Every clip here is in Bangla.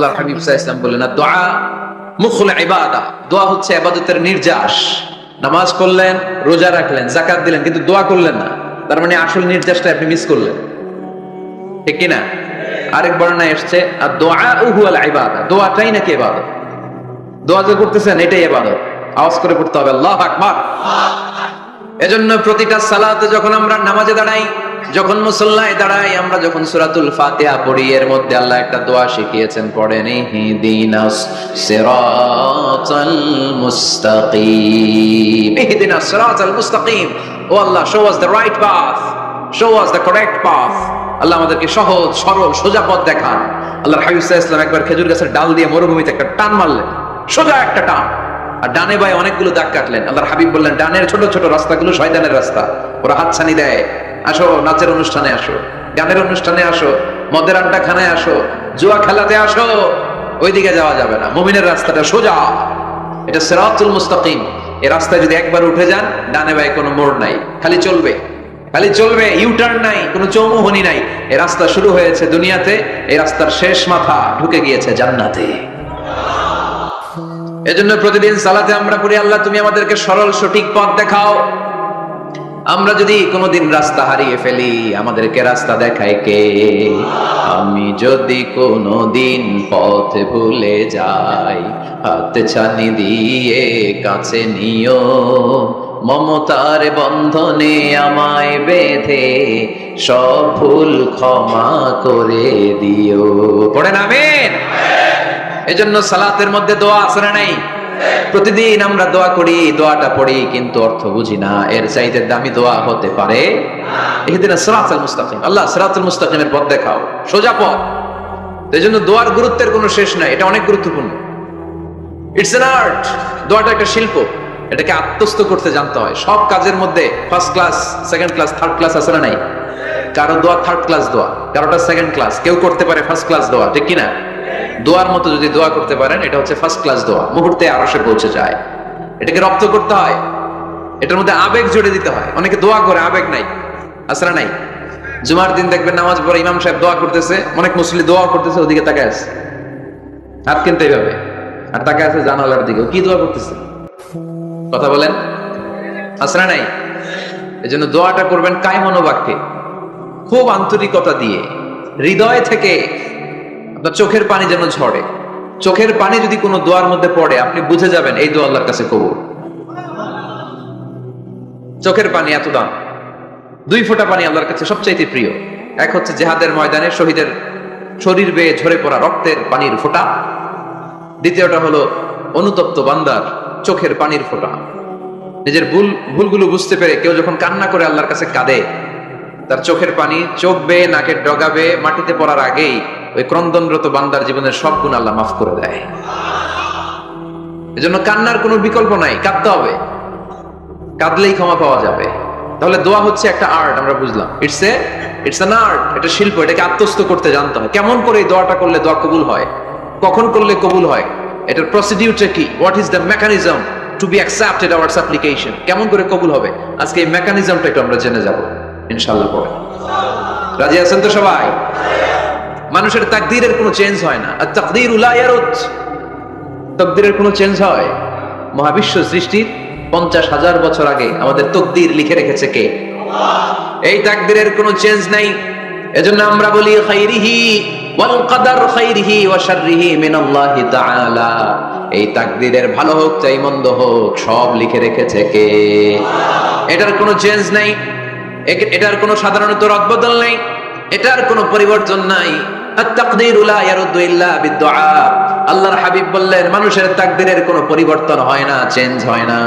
আল্লাহর হাবিব সাল্লাল্লাহু আলাইহি ওয়াসাল্লাম বললেন, দোয়া মুখুল ইবাদা, দোয়া হচ্ছে ইবাদতের নির্যাস। নামাজ পড়লেন, রোজা রাখলেন, যাকাত দিলেন, কিন্তু দোয়া করলেন না, তার মানে আসল নির্যাসটা আপনি মিস করলেন, ঠিক কি না? আরেক বর্ণনায় এসেছে আর দোয়া হুয়াল ইবাদা, দোয়াটাই নাকি ইবাদত। দোয়া যে করতেছেন এটাই ইবাদত। আওয়াজ করে পড়তে হবে আল্লাহু আকবার। এজন্য প্রতিটা সালাতে যখন আমরা নামাজে দাঁড়াই, যখন মুসল্লায় দাঁড়াই, আমরা যখন সূরাতুল ফাতিহা পড়ি, এর মধ্যে আল্লাহ একটা দোয়া শিখিয়েছেন, পড়েন ইহদিনাস সিরাতাল মুস্তাকিম, ইহদিনাস সিরাতাল মুস্তাকিম। ও আল্লাহ, show us the right path, show us the correct path. আল্লাহ আমাদেরকে সহজ সরল সোজা পথ দেখান। আল্লাহর হাবিব সাল্লাল্লাহু আলাইহি ওয়াসাল্লাম একবার খেজুর গাছের ডাল দিয়ে মরুভূমিতে একটা টান মারলেন, সোজা একটা টান, আর ডানে বায়ে অনেকগুলো দাগ কাটলেন। আল্লাহর হাবিব বললেন, ডানের ছোট ছোট রাস্তাগুলো শয়তানের রাস্তা, ওরা হাতছানি দেয়। আসো নাচের অনুষ্ঠানে আসো, গানের অনুষ্ঠানে আসো, মদের আড্ডা খানায় আসো, জুয়া খেলাতে আসো, ওইদিকে যাওয়া যাবে না। মুমিনের রাস্তাটা সোজা, এটা সিরাতুল মুস্তাকিম। এই রাস্তায় যদি একবার উঠে যান, ডানে বায়ে কোনো মোড় নাই, খালি চলবে, খালি চলবে, ইউটার্ন নাই, কোনো চৌমুহনী নাই। এই রাস্তা শুরু হয়েছে দুনিয়াতে, এই রাস্তার শেষ মাথা ঢুকে গিয়েছে জান্নাতে। এজন্য প্রতিদিন সালাতে আমরা পড়ি, আল্লাহ তুমি আমাদেরকে সরল সঠিক পথ দেখাও। আমরা যদি কোনোদিন রাস্তা হারিয়ে ফেলি, আমাদেরকে রাস্তা দেখায় কে? আমি যদি কোনোদিন পথ ভুলে যাই, হাত ছানি দিয়ে কাছে নিও, মমতার বন্ধনে আমায় বেঁধে সব ভুল ক্ষমা করে দিও। পড়েন আমিন। এজন্য সালাতের মধ্যে দোয়া আছে না নাই? প্রতিদিন আমরা দোয়া করি, দোয়াটা পড়ি, কিন্তু অর্থ বুঝি না। এর চাইতে দামি দোয়া হতে পারে ইহদিনাস সিরাতাল মুস্তাকিম, আল্লাহ সিরাতুল মুস্তাকিমের পথ দেখাও, সোজা পথ। এজন্য দোয়ার গুরুত্বের কোনো শেষ নাই, এটা অনেক গুরুত্বপূর্ণ। It's an art. দোয়াটা একটা শিল্প, এটাকে আত্মস্থ করতে জানতে হয়। সব কাজের মধ্যে first class, second class, third class আছে না নাই? কারো দোয়া থার্ড ক্লাস দোয়া, কারোটা সেকেন্ড ক্লাস, কেউ করতে পারে ফার্স্ট ক্লাস দোয়া, ঠিক কিনা? দোয়ার মতো যদি দোয়া করতে পারেন, এটা হচ্ছে ফার্স্ট ক্লাস দোয়া, মুহূর্তে আরশে পৌঁছে যায়। এটাকে রপ্ত করতে হয়, এটার মধ্যে আবেগ জুড়ে দিতে হয়। অনেকে দোয়া করে আবেগ নাই, আসরা নাই। জুমার দিন দেখবেন নামাজ পড়ে ইমাম সাহেব দোয়া করতেছে, অনেক মুসল্লি দোয়া করতেছে, ওদিকে তাকায় আছে, হাত কিনতে এইভাবে, আর তাকায় আছে জানালার দিকে, কি দোয়া করতেছে? কথা বলেন, আসরা নাই? এজন্য দোয়াটা করবেন কায় মনোবাক্যে, খুব আন্তরিকতা দিয়ে, হৃদয় থেকে। আপনার চোখের পানি যেন ঝরে। চোখের পানি যদি কোনো দোয়ার মধ্যে পড়ে, আপনি বুঝে যাবেন এই দোয়া আল্লাহর কাছে কবুল। চোখের পানি এত দাম। 2 ফোঁটা পানি আল্লাহর কাছে সবচাইতে প্রিয়। এক হচ্ছে জিহাদের ময়দানে শহীদের শরীর বেয়ে ঝরে পড়া রক্তের পানির ফোঁটা, দ্বিতীয়টা হলো অনুতপ্ত বান্দার চোখের পানির ফোঁটা। নিজের ভুলগুলো বুঝতে পেরে কেউ যখন কান্না করে আল্লাহর কাছে কাঁদে, তার চোখের পানি চোখ বেয়ে নাকের ডগা বেয়ে মাটিতে পড়ার আগেই ওই ক্রন্দনরত বান্দার জীবনের সব গুণ আল্লাহ মাফ করে দেয়। এজন্য কান্নার কোনো বিকল্প নাই, কাঁদতে হবে, কাঁদলেই ক্ষমা পাওয়া যাবে। তাহলে দোয়া হচ্ছে একটা আর্ট, আমরা বুঝলাম। ইটস অ্যান আর্ট, এটা শিল্প, এটাকে আত্মস্থ করতে জানতে হয়। কেমন করে এই দোয়াটা করলে দোয়া কবুল হয়, কখন করলে কবুল হয়, এটার প্রসিডিউরটা কি, what is the mechanism two be accepted hour সাপ্লিকেশন, কেমন করে কবুল হবে, আজকে এই মেকানিজমটা একটু আমরা জেনে যাব ইনশাআল্লাহ। পড়ে রাজি আছেন তো সবাই? মানুষের তাকদীরের কোনো চেঞ্জ হয় না। আর তাকদীরু লা ইয়ারুদ, তাকদীরের কোনো চেঞ্জ হয়? মহাবিশ্ব সৃষ্টির 50,000 বছর আগে আমাদের তাকদীর লিখে রেখেছে কে? এই তাকদীরের কোনো চেঞ্জ নাই। এজন্য আমরা বলি খাইরিহি ওয়াল কদর খাইরিহি ওয়া শাররিহি মিনাল্লাহি তাআলা। এই তাকদীরের ভালো হোক চাই মন্দ হোক, সব লিখে রেখেছে কে? এটার কোনো চেঞ্জ নাই, এটার কোনো সাধারণত রদবদল নাই, এটার কোনো পরিবর্তন নাই। আত-তাকদীরু লা ইয়ারুদ্দু ইল্লা বিদ-দুআ। আল্লাহর হাবিব বললেন, মানুষের তাকদীরের কোনো পরিবর্তন হয় না, চেঞ্জ হয় না।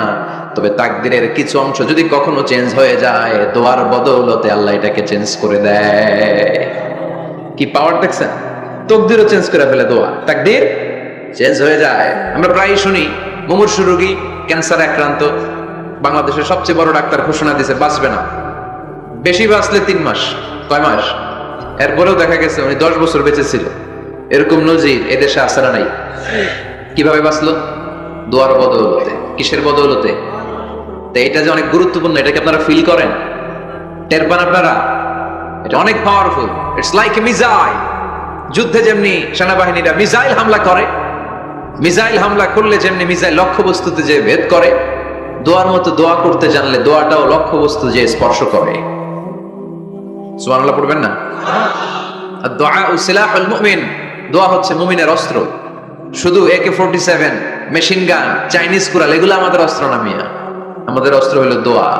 তবে তাকদীরের কিছু অংশ যদি কখনো চেঞ্জ হয়ে যায়, দোয়ার বদৌলতে আল্লাহ এটাকে চেঞ্জ করে দেয়। কি পাওয়ার দেখছেন? তাকদীরও চেঞ্জ করে ফেলে দোয়া, তাকদীর চেঞ্জ হয়ে যায়। আমরা প্রায়ই শুনি মুমূর্ষু রোগী, ক্যান্সার আক্রান্ত, বাংলাদেশের সবচেয়ে বড় ডাক্তার ঘোষণা দিয়েছে বাঁচবে না, বেশি বাঁচলে 3 মাস। কয় মাস? এরপরেও দেখা গেছে উনি 10 বছর বেঁচে ছিল। এরকম নজির এদেশে আছে না নাই? কিভাবে বাঁচলো? দোয়ার বদৌলতে। কিসের বদৌলতে? তো এটা যে অনেক গুরুত্বপূর্ণ, এটাকে আপনারা ফিল করেন, টের পান আপনারা? এটা অনেক powerful. It's like a missile. যুদ্ধে যেমনি সেনাবাহিনীরা মিসাইল হামলা করে, মিসাইল হামলা করলে যেমনি মিসাইল লক্ষ্যবস্তুতে যে ভেদ করে, দোয়ার মতো দোয়া করতে জানলে দোয়াটাও লক্ষ্যবস্তু যে স্পর্শ করে। সুবহানাল্লাহ পড়বেন না? দোয়া সিলাহুল মুমিন, দোয়া হচ্ছে মুমিনের অস্ত্র। শুধু AK-47, machine gun, Chinese Corel এগুলো আমাদের অস্ত্র না মিয়া। আমাদের অস্ত্র হলো দোয়া।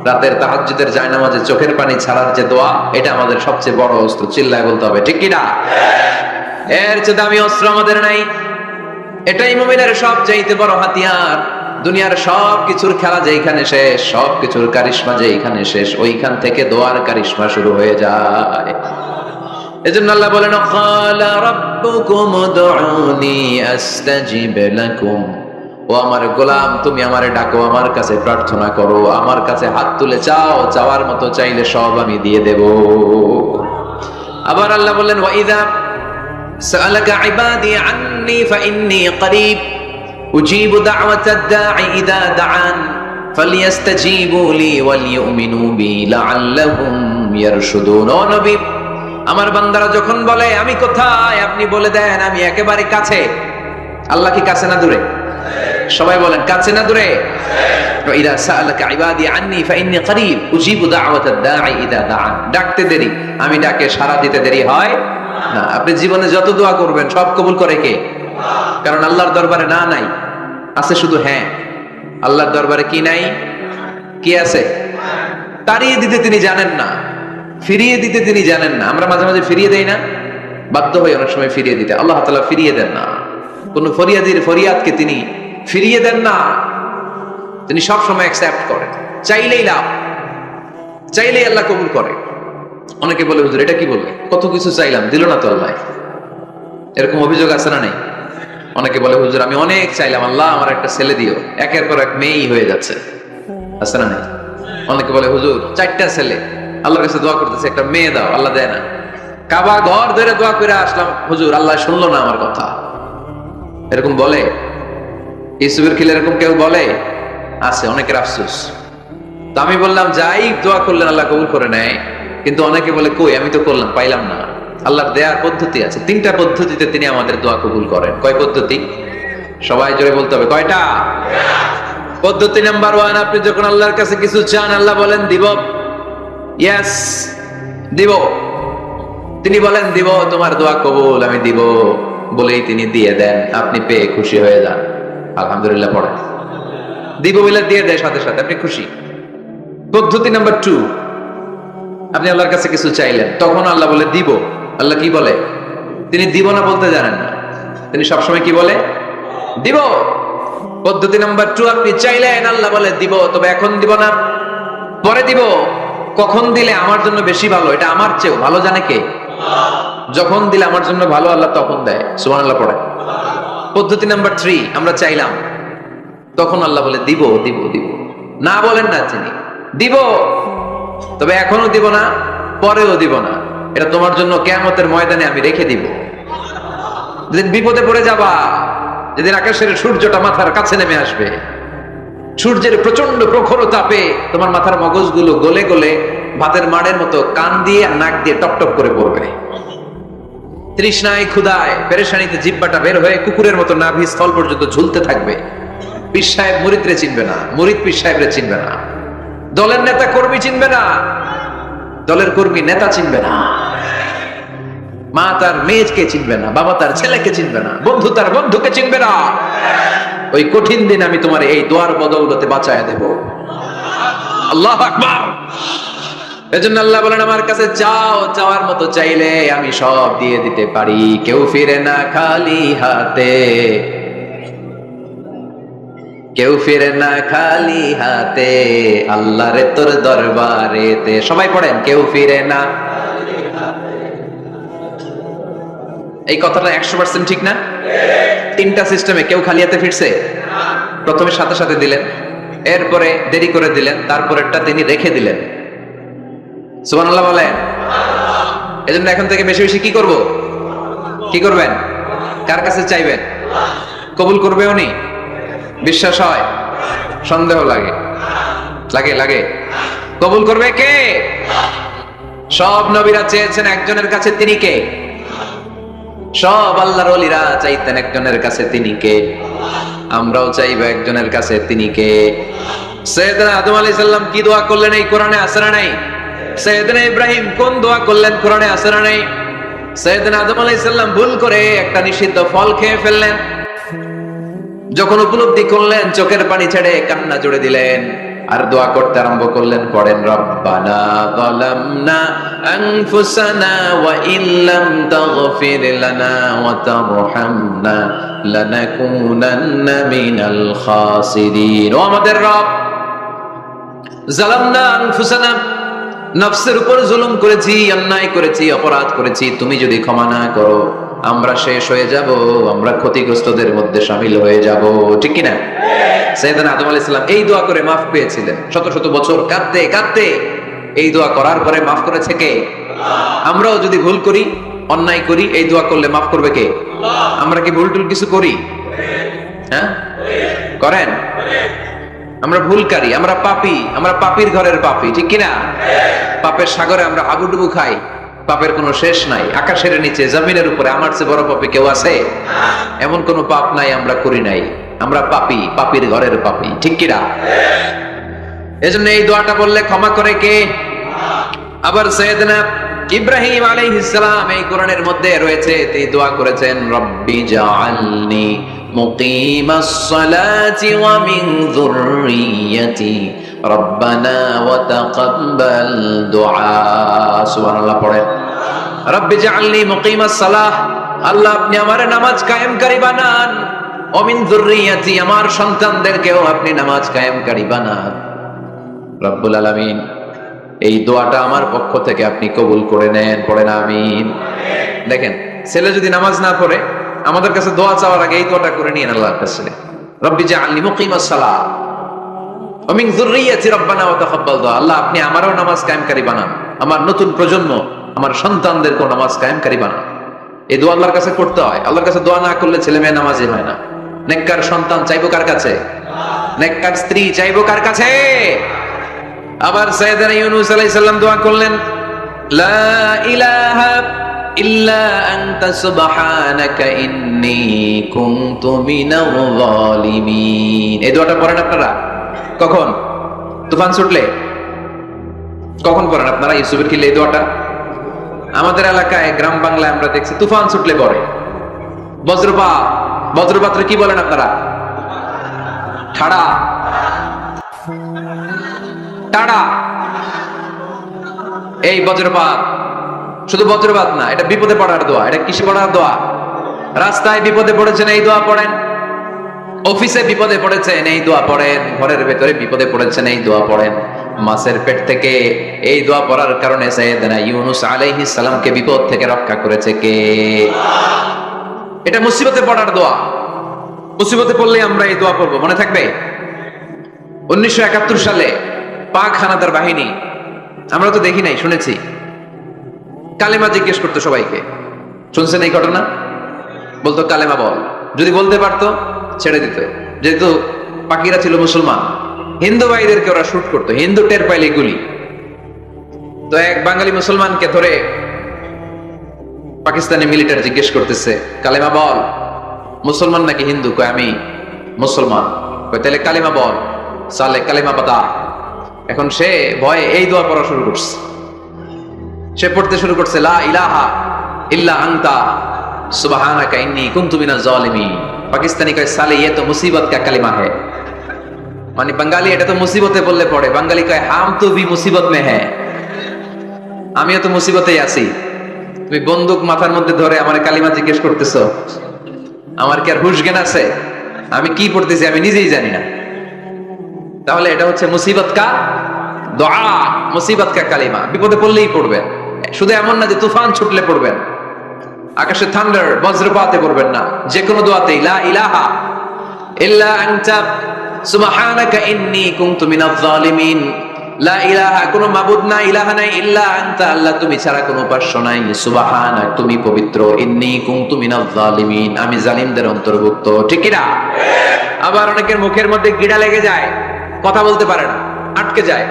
রাতের তাহাজ্জুদের জায়নামাজে চোখের পানি ছাড়ার যে দোয়া, এটা আমাদের সবচেয়ে বড় অস্ত্র। চিল্লায় বলতে হবে, ঠিক কি না? এর চেয়ে দামি অস্ত্র আমাদের নাই। এটাই মুমিনের সবচাইতে বড় হাতিয়ার। দুনিয়ার সব কিছুর খেলা যেখানে শেষ, সব কিছুর কারিশমা যেখানে শেষ, ওইখান থেকে দোয়ার কারিশমা শুরু হয়ে যায়। এজন্য আল্লাহ বলেন, ক্বালা রাব্বুকুম উদউনি আস্তাজিব লাকুম। ও আমার গোলাম, তুমি আমারে ডাকো, আমার কাছে প্রার্থনা করো, আমার কাছে হাত তুলে চাও, চাওয়ার মতো চাইলে সব আমি দিয়ে দেব। আবার আল্লাহ বললেন, ওয়া ইযা সাআলাকা ইবাদি আন্নী ফাইন্নী করিব উজিবু দাওয়াতাদ দাঈ ইযা দাআন ফালইস্তাজিবু লি ওয়ালইউমিনু বি লাআল্লাহুম ইয়ারশুদুন। ও নবী, আমার বান্দারা যখন বলে আমি কোথায়, আপনি বলে দেন আমি একেবারে কাছে। আল্লাহ কি কাছে না দূরে? সবাই বলেন, কাছে না দূরে? ইদা সাআলাকা ইবাদি আন্নী ফাইন্নী করিব উজিবু দাওয়াতাদ দাঈ ইযা দাআন। ডাকতে দেরি, আমি ডাকে সাড়া দিতে দেরি হয় না। আপনি জীবনে যত দোয়া করবেন সব কবুল করে কে? কারণ আল্লাহর দরবারে না নাই, আছে শুধু হ্যাঁ। আল্লাহর দরবারে কি নাই? কি আছে? তাড়িয়ে দিতে তিনি জানেন না, ফিরিয়ে দিতে তিনি জানেন না। আমরা মাঝে মাঝে ফিরিয়ে দেই না, বাধ্য হয়ে অনেক সময় ফিরিয়ে দিতে। আল্লাহ তাআলা ফিরিয়ে দেন না, কোন ফরিয়াদির ফরিয়াদকে তিনি ফিরিয়ে দেন না, তিনি সব সময় অ্যাকসেপ্ট করেন। চাইলেই লাভ, চাইলেই আল্লাহ কবুল করে। অনেকে বলে, হুজুর এটা কি বললে, কত কিছু চাইলাম দিল না তো আল্লাহ। এরকম অভিযোগ আছে না নাই? অনেকে বলে, হুজুর আমি অনেক চাইলাম, আল্লাহ আমার একটা ছেলে দিও, একের পর এক মেয়েই হয়ে যাচ্ছে, আছে না নাই? অনেকে বলে, হুজুর 4টা ছেলে, আল্লাহর কাছে দোয়া করতেছে একটা মেয়ে দাও, আল্লাহ দেয় না। কাবা ঘর ধরে দোয়া করে আসলাম, হুজুর আল্লাহ শুনলো না আমার কথা। এরকম বলে? ইউসুফের খিলে এরকম কেউ বলে? আছে, অনেকের আফসোস। তো আমি বললাম, যাই দোয়া করলেন আল্লাহ কবুল করে নেয়, কিন্তু অনেকে বলে কই আমি তো করলাম পাইলাম না। আল্লাহর দেয়ার পদ্ধতি আছে, 3টা পদ্ধতিতে তিনি আমাদের দোয়া কবুল করেন। কয় পদ্ধতি? সবাই জোরে বলতে হবে, কয়টা? পদ্ধতি নাম্বার 1, আপনি যখন আল্লাহর কাছে কিছু চান, আল্লাহ বলেন দিব, ইয়েস দিব। তিনি বলেন দিব, তোমার দোয়া কবুল, আমি দিব বলেই তিনি দিয়ে দেন। আপনি পেয়ে খুশি হয়ে যান, আলহামদুলিল্লাহ পড়েন। দিব বলে দিয়ে দেয় সাথে সাথে, আপনি খুশি। পদ্ধতি নাম্বার 2, আপনি আল্লাহর কাছে কিছু চাইলেন, তখন আল্লাহ বলে দিব। আল্লাহ কি বলে? তিনি দিব না বলতে জানেন না, তিনি সবসময় কি বলে? দিব। পদ্ধতি নাম্বার 2, আপনি চাইলেন, আল্লাহ বলে দিব, তবে এখন দিব না, পরে দিব। কখন দিলে আমার জন্য বেশি ভালো, এটা আমার চেয়েও ভালো জানে কে? যখন দিলে আমার জন্য ভালো, আল্লাহ তখন দেয়। সুবহানাল্লাহ পড়ে। পদ্ধতি নাম্বার 3, আমরা চাইলাম, তখন আল্লাহ বলে দিব দিব দিব, না বলেন না তিনি, দিব, তবে এখনো দিব না, পরেও দিব না, এটা তোমার জন্য কিয়ামতের ময়দানে আমি রেখে দিব। যেদিন বিপদে পড়ে যাবা, যেদিন আকাশের সূর্যটা মাথার কাছে নেমে আসবে, সূর্যের প্রচন্ড প্রখর তাপে তোমার মাথার মগজগুলো গলে গলে ভাতের মাড়ের মতো কান দিয়ে আর নাক দিয়ে টপটপ করে পড়বে। তৃষ্ণায় ক্ষুধায় পেরেশানিতে জিহ্বাটা বের হয়ে কুকুরের মতো নাভি স্থল পর্যন্ত ঝুলতে থাকবে। পীর সাহেব মুরিদরে চিনবে না, মুরিদ পীর সাহেবরে চিনবে না, দলের নেতা কর্মী চিনবে না, দলের কর্মী নেতা চিনবে না, মা তার মেয়েকে চিনবে না, বাবা তার ছেলেকে চিনবে না, বন্ধু তার বন্ধুকে চিনবে না। ওই কঠিন দিন আমি তোমার এই দোয়ার বদৌলতে বাঁচায় দেব। আল্লাহু আকবার। এজন্য আল্লাহ বলেন, আমার কাছে চাও, চাওয়ার মতো চাইলে আমি সব দিয়ে দিতে পারি। কেউ ফিরে না খালি হাতে, কেউ ফিরে না খালি হাতে, আল্লাহরে তোর দরবারেতে। সবাই পড়েন, কেউ ফিরে না। এই কথাটা 100% ঠিক না? 3টা সিস্টেমে কেউ খালি হাতে ফিরছে? প্রথমে সাথে সাথে দিলেন, এরপরে দেরি করে দিলেন, তারপরেরটা তিনি রেখে দিলেন। সুবহানাল্লাহ বলেন। এজন্য এখন থেকে বেশি বেশি কি করব? কি করবেন? কার কাছে চাইবেন? কবুল করবে উনি? বিশ্বাস হয়? সন্দেহ লাগে? লাগে লাগে? কবুল করবে কে? সব নবীরা চেয়েছেন একজনের কাছে, তিনি কে? সব আল্লাহর ওলিরা চাইতেন একজনের কাছে, তিনি কে? আমরাও চাইবো একজনের কাছে, তিনি কে? সাইয়েদনা আদম আলাইহিস সালাম কি দোয়া করলেন এই কোরআনে আছে না নাই? সাইয়েদনা ইব্রাহিম কোন দোয়া করলেন কোরআনে আছে না নাই? সাইয়েদনা আদম আলাইহিস সালাম ভুল করে একটা নিষিদ্ধ ফল খেয়ে ফেললেন, যখন উপলব্ধি করলেন চোখের পানি ছেড়ে কান্না জুড়ে দিলেন আর দোয়া করতে আরম্ভ করলেন। পড়েন, রব্বানা যালামনা আনফুসানা ওয়া ইল্লাম তাগফির লানা ওয়া তারহামনা লানাকুনান্না মিনাল খাসিরিন। ও আমাদের রব, যালামনা আনফুসানা, নফসের উপর জুলুম করেছি, অন্যায় করেছি, অপরাধ করেছি, তুমি যদি ক্ষমা না করো আমরা শেষ হয়ে যাব, আমরা ক্ষতিগ্রস্তদের মধ্যে শামিল হয়ে যাব, ঠিক কিনা? সাইয়েদনা আদম আলাইহিস সালাম এই দোয়া করে মাফ পেয়েছিলেন। শত শত বছর কাঁদতে কাঁদতে এই দোয়া করার পরে মাফ করেছে কে? আমরাও যদি ভুল করি, অন্যায় করি, এই দোয়া করলে মাফ করবে কে? আমরা কি ভুল টুল কিছু করি? হ্যাঁ, করেন? আমরা ভুলকারী, আমরা পাপী, আমরা পাপীর ঘরের পাপী, ঠিক কিনা? পাপের সাগরে আমরা হাবুডুবু খাই, পাপের কোনো শেষ নাই। আকাশের নিচে, জমিনের উপরে আমার চেয়ে বড় পাপী কেউ আছে? এমন কোন পাপ নাই আমরা করি নাই। আমরা পাপী, পাপীর ঘরের পাপী, ঠিক কিনা? এজন্য এই দোয়াটা বললে ক্ষমা করে কে? আবার সাইয়েদনা ইব্রাহিম আলাইহিস সালাম এই কোরআনের মধ্যে রয়েছে, তিনি দোয়া করেছেন, রব্বি জাআলনি মুকিমাস সালাতি ওয়া মিন যুররিয়্যাতি রব্বানা ওয়া তাকাব্বাল দুআ। সুবহানাল্লাহ পড়েন, রব্বি জাআলনি মুকিমাস সালাহ, আল্লাহ আপনি আমার নামাজ কায়েমকারী বানান, ওয়া মিন যুররিয়্যাতি, আমার সন্তানদেরকেও আপনি নামাজ কায়েমকারী বানান। রব্বুল আলামিন এই দোয়াটা আমার পক্ষ থেকে আপনি কবুল করে নেন, পড়েন আমিন। দেখেন, ছেলে যদি নামাজ না পড়ে আমাদের কাছে দোয়া চাওয়ার আগে এই দোয়াটা করে নিন আল্লাহর কাছে, রব্বি জাআলনি মুকিমাস সালাহ ওয়া মিন যুররিয়্যাতি রব্বানা ওয়া তাকাব্বাল দুআ, আল্লাহ আপনি আমারও নামাজ কায়েমকারী বানান, আমার নতুন প্রজন্ম, আমার সন্তানদেরকেও নামাজ কায়েমকারী বানান। এই দোয়া আল্লাহর কাছে করতে হয়। আল্লাহর কাছে দোয়া না করলে ছেলে মেয়ে নামাজি হয় না। নেককার সন্তান চাইবো কার কাছে? নেককার স্ত্রী চাইবো কার কাছে? আবার সাইয়েদনা ইউনূস আলাইহিস সালাম দোয়া করলেন, লা ইলাহা ইল্লা আনতা সুবহানাকা ইন্নী কুনতু মিনাল যালিমিন। এই দোয়াটা পড়েন আপনারা কখন? তুফান ছুটলে? কখন পড়েন আপনারা ইউসুফের খিলে এই দোয়াটা? আমাদের এলাকায় গ্রাম বাংলায় আমরা দেখছি তুফান ছুটলে পড়ে। বজ্রপাত, বজ্রপাতরে কি বলেন আপনারা? ঠাড়া, টাড়া। এই বজ্রপাত শুধু বজ্রপাত না, এটা বিপদে পড়ার দোয়া। এটা কিসে পড়ার দোয়া? রাস্তায় বিপদে পড়েছেন এই দোয়া পড়েন, অফিসে বিপদে পড়েছেন এই দোয়া পড়েন, ঘরের ভেতরে বিপদে পড়েছেন এই দোয়া পড়েন। মাছের পেট থেকে এই দোয়া পড়ার কারণে সাইয়েদনা ইউনূস আলাইহিস সালামকে বিপদ থেকে রক্ষা করেছে কে? এটা মুসিবতে পড়ার দোয়া। মুসিবতে পড়লে আমরা এই দোয়া পড়বো, মনে থাকবে? 1971 সালে পাক হানাদার বাহিনী, আমরা তো দেখি নাই, শুনেছি, কালেমা জিজ্ঞেস করতো সবাইকে। শুনছেন এই ঘটনা? বলতো কালেমা বল, যদি বলতে পারতো ছেড়ে দিত। যেহেতু পাকিরা ছিল মুসলমান, হিন্দু ভাইদেরকে ওরা শুট করতো, হিন্দু টের পাইলে গুলি। তো এক বাঙালি মুসলমানকে ধরে পাকিস্তানি মিলিটারি জিজ্ঞেস করতেছে, কালেমা বল। মুসলমান নাকি হিন্দু? কয় আমি মুসলমান। কয় তাহলে কালেমা বল। সালে কালেমা বাতা। এখন সে ভয়ে এই দোয়া পড়া শুরু করছে। সে পড়তে শুরু করছে, লা ইলাহা ইল্লা আনতা সুবহানাকা ইন্নী কুনতু মিনাজ জালিমিন। পাকিস্তানি কয় সালে ये तो मुसीबत का कलिमा है, মানে বাঙালি এটা তো মুসিবতে বললে পড়ে। বাঙালি কয় হাম তো ভি মুসিবত মে হ্যায়, আমিও তো মুসিবতেই আছি। তুমি বন্দুক মাথার মধ্যে ধরে আমার কালিমা জিজ্ঞেস করতেছো, আমার কি আর হুশ জ্ঞান আছে? আমি কি পড়তেছি আমি নিজেই জানি না। তাহলে এটা হচ্ছে মুসিবত কা দোয়া, মুসিবত কা কালিমা। বিপদে পড়লেই পড়বেন, শুধু এমন না যে তুফান ছুটলে পড়বেন, আকাশে থান্ডার বজ্রপাতে পড়বেন না। যে কোনো দোয়াতেই লা ইলাহা ইল্লা আনতা সুবহানাকা ইন্নী কুনতু মিনাজ জালিমিন, লা ইলাহা, কোনো মাবুদ নাই, ইলাহা নাই, ইল্লা আনতা, আল্লাহ তুমি ছাড়া কোনো উপাস্য নাই, সুবহানাক, তুমি পবিত্র, ইন্নী কুনতু মিনাজ জালিমিন, আমি জালিমদের অন্তর্ভুক্ত, ঠিক কি না? আবার অনেকের মুখের মধ্যে গিড়া লেগে যায়, কথা বলতে পারে না, আটকে যায়।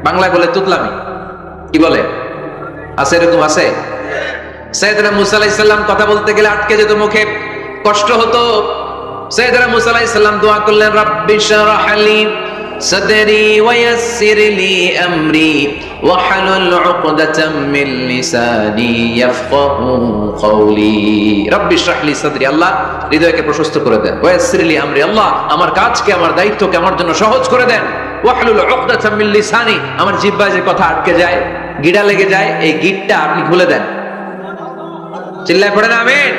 বাংলায় বলে তুতলামি, কি বলে? আছে এরকম? আছে। সাইয়েদনা মুসা আলাইহিস সালাম কথা বলতে গেলে আটকে যেত, মুখে কষ্ট হতো। সাইয়েদনা মুসা আলাইহিস সালাম দোয়া করলেন, রাব্বি শরহ লি সাদরি ওয়া ইয়াসসির লি আমরি ওয়াহলুল উকদাতাম মিন লিসানি ইয়াফকাহু কওলি। রাব্বি শরহ লি সাদরি, আল্লাহ হৃদয়কে প্রশস্ত করে দেন। ওয়া ইয়াসসির লি আমরি, আল্লাহ আমার কাজকে, আমার দায়িত্বকে আমার জন্য সহজ করে দেন। ওয়াহলুল উকদাতাম মিন লিসানি, আমার জিহ্বায় যে কথা আটকে যায়, গিঁড়া লেগে যায়, এই গিঁটটা আপনি খুলে দেন। চিল্লায় পড়েন আমিন।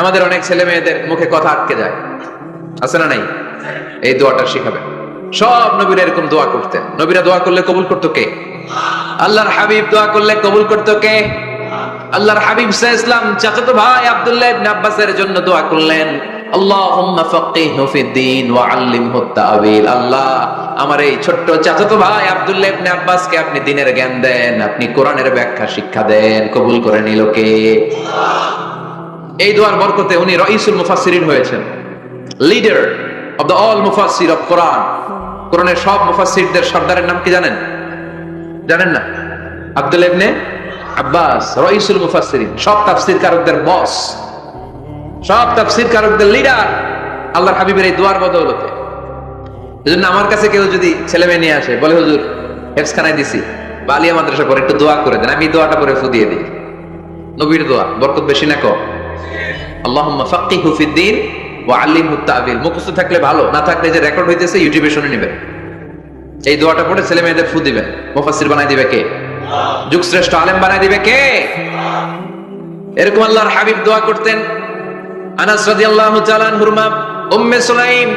আমাদের অনেক ছেলে মেয়েদের মুখে কথা আটকে যায়, আছে না নাই? এই দোয়াটা শিখাবেন। সব নবীরা এরকম দোয়া করতেন। নবীরা দোয়া করলে কবুল করতো কে? আল্লাহর হাবিব দোয়া করলে কবুল করতো কে? আল্লাহর হাবিব সাল্লাল্লাহু আলাইহি ওয়াসাল্লাম চাচাতো ভাই আব্দুল্লাহ ইবনে আব্বাসের জন্য দোয়া করলেন, আল্লাহুম্মা ফাক্কিহহু ফিদ-দীন ওয়া আল্লিমহু তা'ওয়িল। আল্লাহ আমার এই ছোট্ট চাচাতো ভাই আব্দুল্লাহ ইবনে আব্বাসকে আপনি দ্বীনের জ্ঞান দেন, আপনি কোরআনের ব্যাখ্যা শিক্ষা দেন। কবুল করে নিল কে? এই দোয়ার বরকতে উনি রাইসুল মুফাসসিরিন হয়েছেন, লিডার অফ দ্য অল মুফাসসির অফ কোরআন। কোরআনের সব মুফাসসিরদের সর্দারের নাম কি জানেন? জানেন না? আব্দুল্লাহ ইবনে আব্বাস রাইসুল মুফাসসিরিন, সব তাফসীর কারকদের বস, সব তাফসীর কারকদের লিডার আল্লাহর হাবিবের এই দোয়ার বদৌলতে। এজন্য আমার কাছে কেউ যদি ছেলে মেয়ে নিয়ে আসে, বলে হুজুর হেফজখানায় দিছি বা আলিয়া মাদ্রাসা পড়ে একটু দোয়া করে দেন, আমি দোয়াটা পরে ফুদিয়ে দিই। নবীর দোয়া বরকত বেশি না কম? আল্লাহুম্মা ফাক্কিহহু ফিদ-দীন ওয়া আল্লিমহু তা'ওয়িল। মুখস্থ থাকলে ভালো, না থাকলে যে রেকর্ড হইতেছে ইউটিউবে শুনে নেবেন। এই দোয়াটা পড়ে ছেলে মেয়েদের ফু দিবেন। মুফাসসির বানাই দিবে কে? যুগশ্রেষ্ঠ আলেম বানাই দিবে কে? এরকম আল্লাহর হাবিব দোয়া করতেন। আনাস রাদিয়াল্লাহু তাআলা আনহুর মা উম্মে সুলাইম,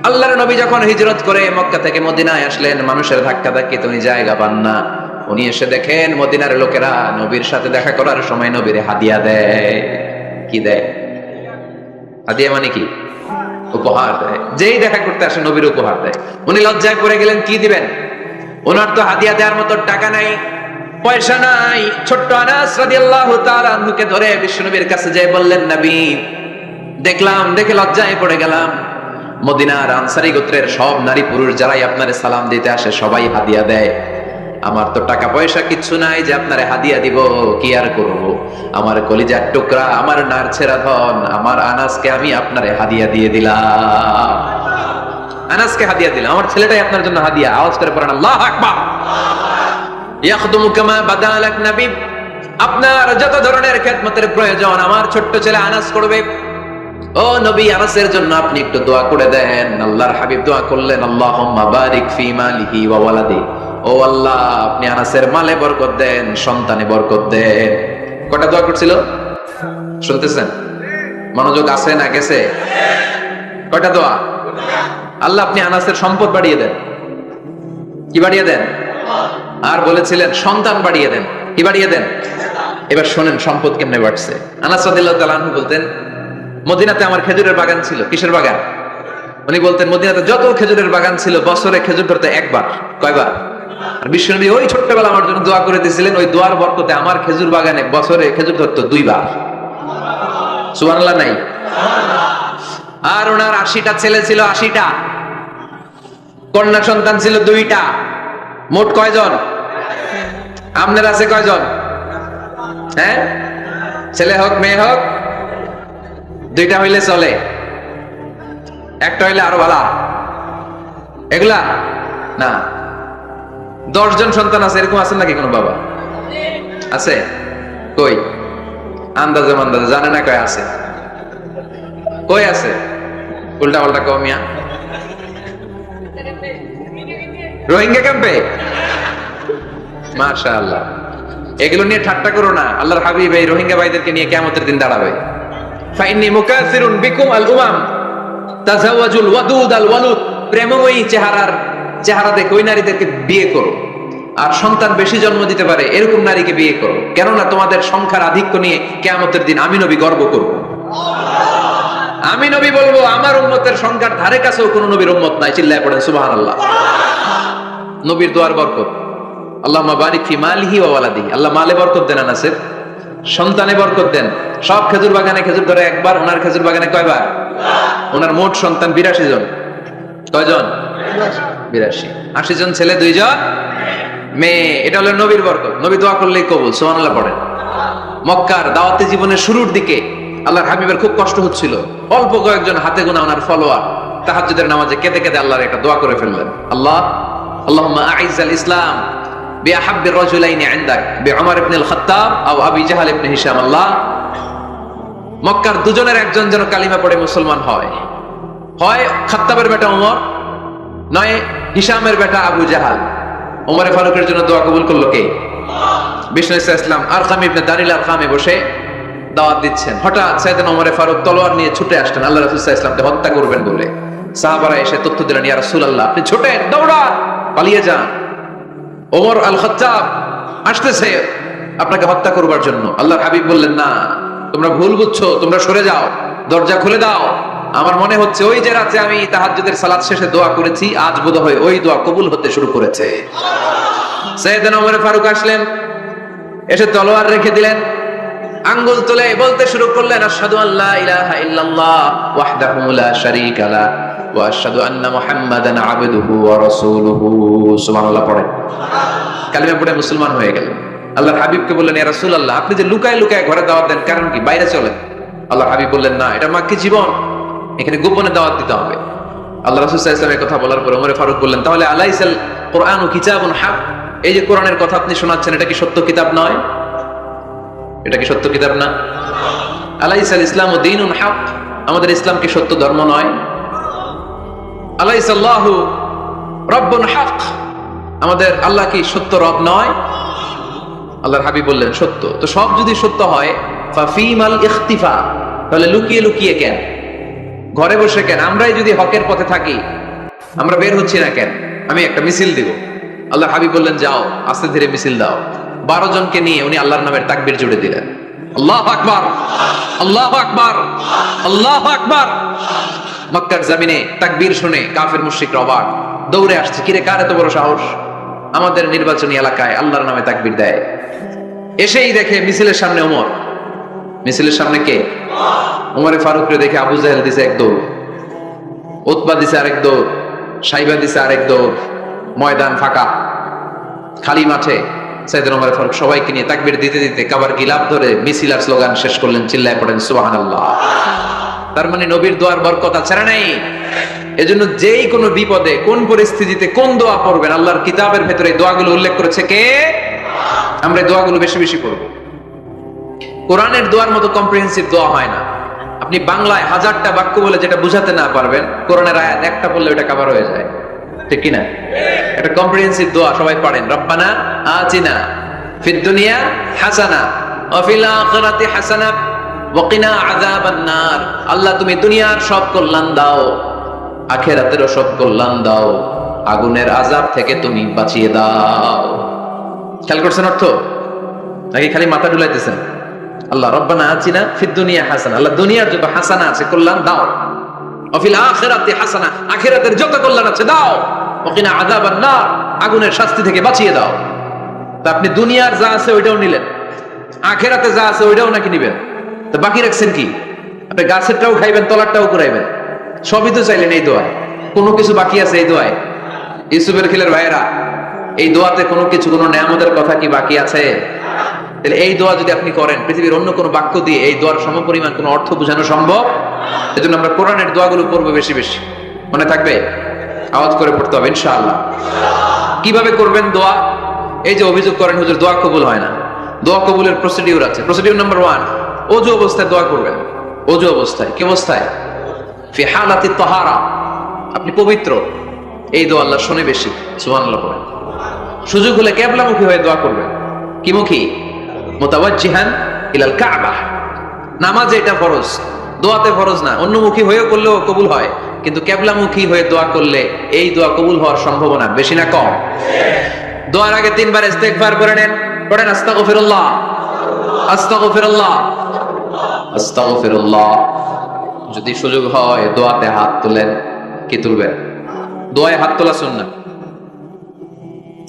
আল্লাহর নবী যখন হিজরত করে মক্কা থেকে মদিনায় আসলেন, মানুষের ধাক্কা ধাক্কিতে উনি জায়গা পান না। উনি এসে দেখেন মদিনার লোকেরা নবীর সাথে দেখা করার সময় নবীরে হাদিয়া দেয়। কি দেয়? হাদিয়া মানে কি? উপহার দেয়। যেই দেখা করতে আসে নবীর উপহার দেয়। উনি লজ্জায় পড়ে গেলেন, কি দিবেন? ওনার তো হাদিয়া দেওয়ার মতো টাকা নাই, পয়সা নাই। ছোট্ট আনাস রাদিয়াল্লাহু তাআলা আনহুকে ধরে বিশ্বনবীর কাছে যেয়ে বললেন, নবী দেখলাম, দেখে লজ্জায় পড়ে গেলাম, মদিনার আনসারী গোত্রের সব নারী পুরুষ যারাই আপনারে সালাম দিতে আসে সবাই হাদিয়া দেয়। আমার তো টাকা পয়সা কিচ্ছু নাই যে আপনারে হাদিয়া দিব, কি আর করব? আমার কলিজার টুকরা, আমার নারছেরা ধন, আমার আনাসকে আমি আপনারে হাদিয়া দিয়ে দিলাম। আনাসকে হাদিয়া দিলাম, আমার ছেলেটাই আপনার জন্য হাদিয়া। আওয়াজ করে পড়েন আল্লাহু আকবার। ইয়াখদুমু কামা বাদালাক নবী, আপনার যত ধরনের খেদমতের প্রয়োজন আমার ছোট্ট ছেলে আনাস করবে। ও নবী, আনাসের জন্য আপনি একটু দোয়া করে দেন। আল্লাহর হাবিব দোয়া করলেন, আল্লাহুম্মা বারিক ফি মালিহি ওয়া ওয়ালাদি। ও আল্লাহ, আপনি আনাসের মালে বরকত দেন, সন্তানে বরকত দেন। কটা দোয়া করছিল শুনতেছেন? মনোযোগ আছে না গেছে? কয়টা দোয়া? আল্লাহ আপনি আনাসের সম্পদ বাড়িয়ে দেন। কি বাড়িয়ে দেন? আর বলেছিলেন সন্তান বাড়িয়ে দেন। কি বাড়িয়ে দেন? এবার শোনেন সম্পদ কেমনে বাড়ছে। আনাস রাদিয়াল্লাহু তাআলা আনহু বলতেন, মদিনাতে আমার খেজুরের বাগান ছিল। কিসের বাগান? উনি বলতেন মদিনাতে যত খেজুরের বাগান ছিল বছরে খেজুর ধরতে একবার। কয়বার? আর বিশ্বনবী ওই ছোট্টবেলা আমার জন্য দোয়া করে দিয়েছিলেন, ওই দোয়ার বরকতে আমার খেজুর বাগানে বছরে খেজুর ধরতো 2 বার। সুবহানাল্লাহ নাই? আর ওনার 80টা ছেলে ছিল, 80টা। কন্যা সন্তান ছিল 2টা। মোট কয়জন? আপনার আছে কয়জন? হ্যাঁ, ছেলে হোক মেয়ে হোক, 2টা হইলে চলে, একটা হইলে আরো ভালো। এগুলা না, 10 জন সন্তান আছে, এরকম আছেন নাকি কোনো বাবা? আছে? কই? আন্দাজে মান্দাজে জানে না কয় আছে? কই আছে? উল্টা পাল্টা কমিয়া রোহিঙ্গা ক্যাম্পে। মাশাআল্লাহ। এগুলো নিয়ে ঠাট্টা করো না। আল্লাহর হাবিব এই রোহিঙ্গা ভাইদেরকে নিয়ে কিয়ামতের দিন দাঁড়াবে। ফাইন্নী মুকাসিরুন বিকুম আল উমাম তাজাওয়াজুল ওয়াদুদ আল ওয়ালুদ। প্রেমময়ী চেহারা দেখে ওই নারীদেরকে বিয়ে করো, আর সন্তান বেশি জন্ম দিতে পারে এরকম নারীকে বিয়ে করো। কেননা তোমাদের সংখ্যার আধিক্য নিয়ে কিয়ামতের দিন আমি নবী গর্ব করব। আমি নবী বলবো আমার উম্মতের সংখ্যার ধারে কাছেও কোন নবীর উম্মত নাই। চিল্লায় পড়েন সুবহানাল্লাহ। নবীর দোয়ার বরকত। আল্লাহুম্মা বারিক ফি মালিহি ওয়া ওয়ালাদিহি। আল্লাহ মালে বরকত দেন, আনাসের সন্তানে বরকত দেন। সব খেজুর বাগানে খেজুর ধরে একবার, ওনার খেজুর বাগানে কয়বার? ওনার মোট সন্তান 82 জন। কয়জন? 82। 80 জন ছেলে, 2 জন মেয়ে। এটা হলো নবীর বরকত। নবী দোয়া করলেই কবুল। সুবহানাল্লাহ পড়েন। মক্কার দাওয়াতি জীবনের শুরুর দিকে আল্লাহর হাবিবের খুব কষ্ট হচ্ছিল। অল্প কয়েকজন হাতে গোনা ওনার ফলোয়ার তাহাজ্জুদের নামাজে কেঁদে কেঁদে আল্লাহর একটা দোয়া করে ফেললেন, আল্লাহুম্মা আইজ্জাল ইসলাম বিআহাব্বির রাজুলাইনি ইনদাক বিউমর ইবনে আল খাত্তাব আও আবি জাহল ইবনে হিশাম। আল্লাহ, মক্কার দুজনের একজন যেন কালিমা পড়ে মুসলমান হয়, হয় খাত্তাবের বেটা ওমর, নয় হিশামের বেটা আবু জাহাল। ওমরে ফারুকের জন্য দোয়া কবুল করলো কে? বিষ্ণু ইসলাম আরকাম ইবনে দারিল আরকামে বসে দাওয়াত দিচ্ছেন। হঠাৎ সাইয়েদনা ওমরে ফারুক তলোয়ার নিয়ে ছুটে আসলেন আল্লাহ রাসূল সাল্লাল্লাহু আলাইহি ওয়াসাল্লামকে হত্যা করবেন বলে। সাহাবারা এসে তথ্য দিলেন, ইয়া রাসূলুল্লাহ, আপনি ছোটেন, দৌড়ান, পালিয়ে যান, ওমর আল খাত্তাব আসতেছে আপনাকে হত্যা করবার জন্য। আল্লাহর হাবিব বললেন, না, তোমরা ভুল বুঝছো, তোমরা সরে যাও, দরজা খুলে দাও। আমার মনে হচ্ছে ওই যে রাতে আমি তাহাজ্জুদের সালাত শেষে দোয়া করেছি, আজ বোধহয় ওই দোয়া কবুল হতে শুরু করেছে। সাইয়েদনা ওমর ফারুক আসলেন, এসে তলোয়ার রেখে দিলেন, আঙ্গুল তুলে বলতে শুরু করলেন, আশহাদু আল্লা ইলাহা ইল্লাল্লাহ ওয়াহদাহু লা শারীকা লাহ ওয়া আশহাদু আন্না মুহাম্মাদান আবদুহু ওয়া রাসূলুহু। সুবহানাল্লাহ পড়েন। কালিমা পড়ে মুসলমান হয়ে গেলেন। আল্লাহর হাবিবকে বললেন, ইয়া রাসূলুল্লাহ, আপনি যে লুকায় লুকায় ঘরে দাওয়াত দেন, কারণ কি? বাইরে চলেন। আল্লাহর হাবিব বললেন, না, এটা মাক্কি জীবন, এখানে গোপনে দাওয়াত দিতে হবে। আল্লাহ রাসূল সাল্লাল্লাহু আলাইহি ওয়াসাল্লামের কথা বলার পর ওমর ফারুক বললেন, তাহলে আলাইসাল কুরআনু কিতাবুন হক, এই যে কোরআনের কথা আপনি শোনাচ্ছেন, এটা কি সত্য কিতাব নয়? এটা কি সত্য কিতাব না? আলাইসাল ইসলামু দীনুন হক, আমাদের ইসলাম কি সত্য ধর্ম নয়? আলাইসাল্লাহু রাব্বুন হক, আমাদের আল্লাহ কি সত্য রব নয়? আল্লাহর হাবিব বললেন, সত্য। তো সব যদি সত্য হয়, ফাফিমাল ইখতিফা, তাহলে লুকিয়ে লুকিয়ে কেন, ঘরে বসে কেন? আমরাই যদি হকের পথে থাকি, আমরা বের হচ্ছি না কেন? আমি একটা মিছিল দিব। আল্লাহর হাবিব বললেন, যাও, আস্তে ধীরে মিছিল দাও। 12 জনকে নিয়ে উনি আল্লাহর নামের তাকবীর জুড়ে দিলেন। আল্লাহু আকবার, আল্লাহু আকবার, আল্লাহু আকবার। মক্কার জমিনে তাকবীর শুনে কাফের মুশরিকরা অবাক, দৌড়ে আসছে, কিরে, কার এত বড় সাহস আমাদের নির্বাচনী এলাকায় আল্লাহর নামে তাকবীর দেয়? এসেই দেখে মিছিলের সামনে ওমর। মিছিলের সামনে কে? ওমরে ফারুককে দেখে আবু জাহেল দিছে এক দৌড়, উতবা দিছে আরেক দৌড়, সাইবা দিছে আরেক দৌড়। ময়দান ফাঁকা, খালি মাঠে সাইয়েদনা ওমর ফারুক সবাইকে নিয়ে তাকবীর দিতে দিতে কাবার গিলাফ ধরে মিছিল আর স্লোগান শেষ করলেন। চিল্লায় পড়েন সুবহানাল্লাহ। তার মানে নবীর দোয়ার বরকত আছে না নাই? এজন্য যেই কোনো বিপদে, কোন পরিস্থিতিতে কোন দোয়া পড়বেন, আল্লাহর কিতাবের ভেতরে এই দোয়াগুলো উল্লেখ করেছে কে? আমরা এই দোয়াগুলো বেশি বেশি পড়ব। কোরআনের দোয়ার মতো কম্প্রিহেন্সিভ দোয়া হয় না। আপনি বাংলায় 1000টা বাক্য বলে যেটা বুঝাতে না পারবেন, কোরআনের আয়াত একটা পড়লে ওটা কভার হয়ে যায়, ঠিক কি না? এটা কম্প্রিহেন্সিভ দোয়া, সবাই পড়েন। রব্বানা আতিনা ফিদ দুনিয়া হাসানা ওয়া ফিল আখিরাতি হাসানা ওয়া কিনা আযাবান নার। আল্লাহ, তুমি দুনিয়ার সব কল্যাণ দাও, আখিরাতেরও সব কল্যাণ দাও, আগুনের আযাব থেকে তুমি বাঁচিয়ে দাও। খেয়াল করছেন অর্থ নাকি খালি মাথা ডুলাইতেছেন? আল্লাহ রব্বানা আতিনা ফিদ দুনিয়া হাসানা, আল্লাহ দুনিয়ার যত হাসানা আছে কল্যাণ দাও, ওয়া ফিল আখিরাতি হাসানা, আখিরাতের যত কল্যাণ আছে দাও, ওয়া কিনা আযাবান নার, আগুনের শাস্তি থেকে বাঁচিয়ে দাও। তা আপনি দুনিয়ার যা আছে ওইটাও নিলেন, আখিরাতে যা আছে ওইটাও নাকি নিবেন? তো বাকি রাখছেন কি? আপনি গাছেরটাও খাইবেন, তলারটাও কুড়াইবেন, সবই তো চাইলেন এই দোয়ায়। কোনো কিছু বাকি আছে এই দোয়ায়? ইউসুফের খিলের ভাইয়েরা, এই দোয়াতে কোনো কিছু, কোনো নেয়ামতের কথা কি বাকি আছে? তাহলে এই দোয়া যদি আপনি করেন, পৃথিবীর অন্য কোনো বাক্য দিয়ে এই দোয়ার সমপরিমাণ কোনো অর্থ বোঝানো সম্ভব? এজন্য আমরা কোরআনের দোয়াগুলো পড়বো বেশি বেশি। মনে থাকবে? আওয়াজ করে পড়তে হবে ইনশাআল্লাহ। কিভাবে করবেন দোয়া? এই যে অভিযোগ করেন হুজুর দোয়া কবুল হয় না, দোয়া কবুলের প্রসিডিউর আছে। প্রসিডিউর নাম্বার 1, ওযু অবস্থায় দোয়া করবেন। ওযু অবস্থায়, কি অবস্থায়? ফি হালাতি তাহারা, আপনি পবিত্র, এই দোয়া আল্লাহ শুনে বেশি। সুবহানাল্লাহ পড়েন। সুযোগ হলে কিবলামুখী হয়ে দোয়া করবেন। কি মুখী? মুতাওয়াজ্জিহান ইলাল কাবা। নামাজে এটা ফরজ, দোয়াতে ফরজ না। অন্যমুখী হয়েও করলেও কবুল হয়, কিন্তু কিবলামুখী হয়ে দোয়া করলে এই দোয়া কবুল হওয়ার সম্ভাবনা বেশি না কম? দোয়ার আগে 3 বার ইস্তেগফার করে নেন। পড়েন আস্তাগফিরুল্লাহ, আস্তাগফিরুল্লাহ, আস্তাগফিরুল্লাহ। যদি সুযোগ হয় দোয়াতে হাত তুলেন। কি তুলবেন? দোয়ায় হাত তোলা সুন্নাহ।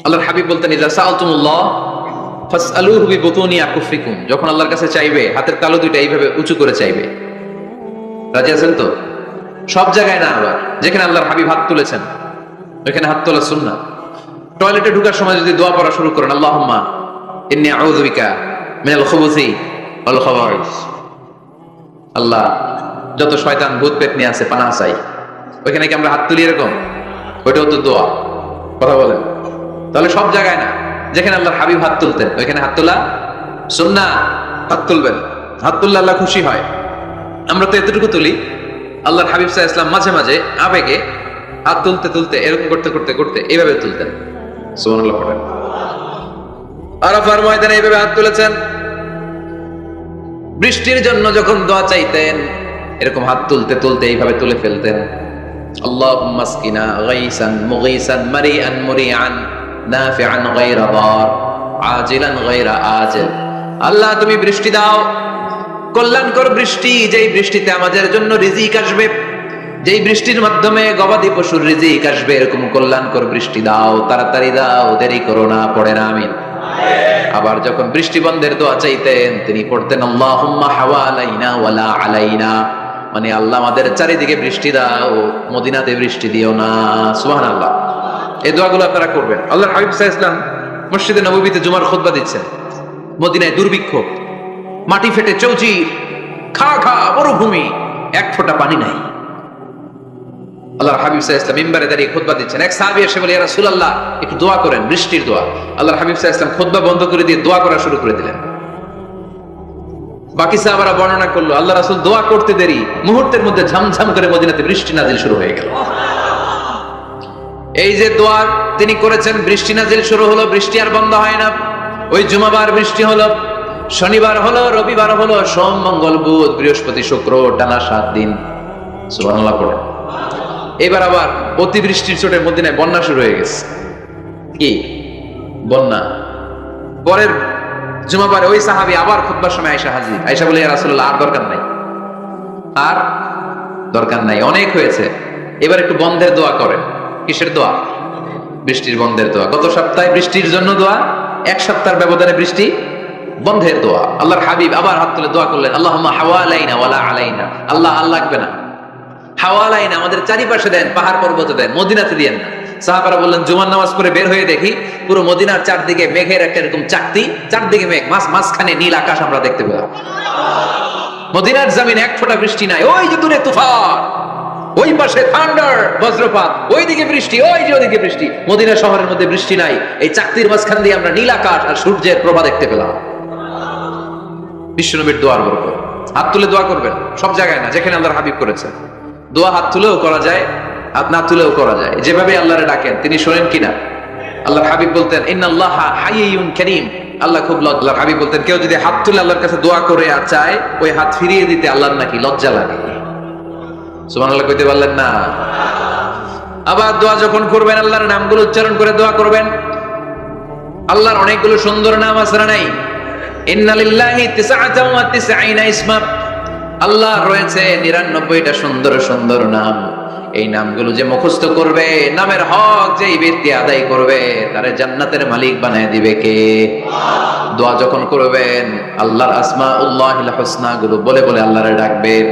আল্লাহর হাবিব বলতেন, ইযা সাআলতুমুল্লাহ ফাসআলুহু বিবুতুনি আকুফিকুম, যখন আল্লাহর কাছে চাইবে হাতের তালু দুইটা এইভাবে উঁচু করে চাইবে। রাজি আছেন তো? সব জায়গায় না, আবার যেখানে আল্লাহর হাবিব হাত তুলেছেন ওখানে হাত তোলা সুন্নাহ। টয়লেটে ঢোকার সময় যদি দোয়া পড়া শুরু করেন, আল্লাহুম্মা ইন্নী আউযু বিকা মিনাল খুবুসি আল খাবাইস। আল্লাহ যত শয়তান ভূত পেতনি আছে পানাহ চাই। ওইখানে কি আমরা হাত তুলি এরকম? ওইটাও তো দোয়া। কথা বলেন। তাহলে সব জায়গায় না, যেখানে আল্লাহর হাবিব হাত তুলতেন ওইখানে হাত তোলা সুন্নাহ। হাত তুলবেন, হাত তুললে আল্লাহ খুশি হয়। আমরা তো এতটুকু তুলি। আল্লাহর হাবিব সাল্লাল্লাহু আলাইহি ওয়াসাল্লাম মাঝে মাঝে আবেগে হাত তুলতে তুলতে এরকম করতে করতে করতে এইভাবে তুলতেন। সুবহানাল্লাহ পড়েন। আরাফার ময়দানে এইভাবে হাত তুলেছেন। বৃষ্টির জন্য যখন দোয়া চাইতেন এরকম হাত তুলতে তুলতে এইভাবে তুলে ফেলতেন। আল্লাহুম্মা আসকিনা গাইসান মুগীসান মারিআন মুরিআন নাফিআন গায়রা দার আজিলান গায়রা আজিল। আল্লাহ তুমি বৃষ্টি দাও, কল্যাণকর বৃষ্টি, যেই বৃষ্টিতে আমাদের জন্য রিজিক আসবে, যেই বৃষ্টির মাধ্যমে গবাদি পশুর রিজিক আসবে, এরকম কল্যাণকর বৃষ্টি দাও, তাড়াতাড়ি দাও, দেরি করো না। পড়েন আমিন। আবার যখন বৃষ্টি বন্ধের দোয়া চাইতেন তিনি পড়তেন আল্লাহুম্মা হাওয়ালাইনা ওয়ালা আলাইনা, মানে আল্লাহ আমাদের চারিদিকে বৃষ্টি দাও, মদিনাতে বৃষ্টি দিও না। সুবহানাল্লাহ। এই দোয়াগুলো আপনারা করবেন। আল্লাহর হাবিব সাল্লাল্লাহু আলাইহি ওয়াসাল্লাম মসজিদে নববীতে জুমার খুতবা দিচ্ছেন। মদিনায় দুর্ভিক্ষ, মাটি ফেটে চৌচির, খা খা মরুভূমি, এক ফোঁটা পানি নাই। আল্লাহর হাবিব সাল্লাল্লাহু আলাইহি ওয়াসাল্লাম মিম্বারে দাঁড়িয়ে খুতবা দিচ্ছেন। এক সাহাবী এসে বলে, ইয়া রাসূলুল্লাহ একটু দোয়া করেন, বৃষ্টির দোয়া। আল্লাহর হাবিব সাল্লাল্লাহু আলাইহি ওয়াসাল্লাম খুতবা বন্ধ করে দিয়ে দোয়া করা শুরু করে দিলেন। বাকি সাহাবারা বর্ণনা করলো আল্লাহ রাসূল দোয়া করতে দেরি, মুহূর্তের মধ্যে ঝমঝম করে মদিনাতে বৃষ্টি নাজিল শুরু হয়ে গেল। এই যে দোয়া তিনি করেছেন, বৃষ্টি নাজিল শুরু হলো, বৃষ্টি আর বন্ধ হয় না। ওই জুমাবার বৃষ্টি হলো, শনিবার হলো, রবিবার হলো, সোম মঙ্গল বুধ বৃহস্পতি শুক্র, টানা 7 দিন। সুবহানাল্লাহ পড়ে। এবার আবার অতিবৃষ্টির চোটে মদিনায় বন্যা শুরু হয়ে গেছে। কি বন্যা? পরের জুমাবারে ওই সাহাবী আবার খুতবার সময় আয়েশা হাজির। আয়েশা বলে, ইয়া রাসূলুল্লাহ আর দরকার নাই, আর দরকার নাই, অনেক হয়েছে, এবার একটু বন্ধের দোয়া করেন। কিসের দোয়া? বৃষ্টির বন্ধের দোয়া। গত সপ্তাহে বৃষ্টির জন্য দোয়া, এক সপ্তাহের ব্যবধানে বৃষ্টি বন্ধের দোয়া। আল্লাহর হাবিব আবার হাত তুলে দোয়া করলেন আল্লাহুম্মা হাওয়ালাইনা ওয়ালা আলাইনা। আল্লাহ আর লাগবে না, হাওয়ালাইনা আমাদের চারিপাশে দেন, পাহাড় পর্বতে দেন, মদিনাতে দিয়েন না। সাহাবারা বললেন জুমার নামাজ পড়ে বের হয়ে দেখি পুরো মদিনার চারদিকে মেঘের একটা এরকম চাকতি, চারদিকে মেঘ, মাঝখানে নীল আকাশ আমরা দেখতে পেলাম। মদিনার জমিন এক ফোঁটা বৃষ্টি নাই। ওই যে দূরে তুফান, ওই পাশে থান্ডার বজ্রপাত, ওইদিকে বৃষ্টি, ওই যে ওইদিকে বৃষ্টি। মদিনা শহরের মধ্যে বৃষ্টি নাই, এই চাকতির মাঝখান দিয়ে আমরা নীল আকাশ আর সূর্যের প্রভা দেখতে পেলাম। বিশ্বনবীর দোয়ার বরকত। হাত তুলে দোয়া করবেন, সব জায়গায় না, যেখানে আল্লাহর হাবিব করেছেন। দোয়া হাত তুলেও করা যায়, হাত না তুলেও করা যায়, যেভাবে আল্লাহরে ডাকেন তিনি শোনেন কিনা। আল্লাহর হাবিব বলতেন ইন্নাল্লাহা হাইয়্যুন কারীম, আল্লাহ খুব লজ্জা। আল্লাহর হাবিব বলতেন কেউ যদি হাত তুলে আল্লাহর কাছে দোয়া করে আর চায়, ওই হাত ফিরিয়ে দিতে আল্লাহর নাকি লজ্জা লাগে। সুবহানাল্লাহ কইতে পারলেন না? আবার দোয়া যখন করবেন আল্লাহর নামগুলো উচ্চারণ করে দোয়া করবেন। আল্লাহর অনেকগুলো সুন্দর নাম আছে না নাই? ইন্না লিল্লাহি 99 ইসমা, আল্লাহ রয়েছে 99টা সুন্দর সুন্দর নাম। এই নামগুলো যে মুখস্থ করবে, নামের হক যেই ব্যক্তি আদায় করবে, তারে জান্নাতের মালিক বানায় দিবে কে? দোয়া যখন করবেন আল্লাহর আসমাউল্লাহিল হুসনা গুলো বলে বলে আল্লাহরে ডাকবেন।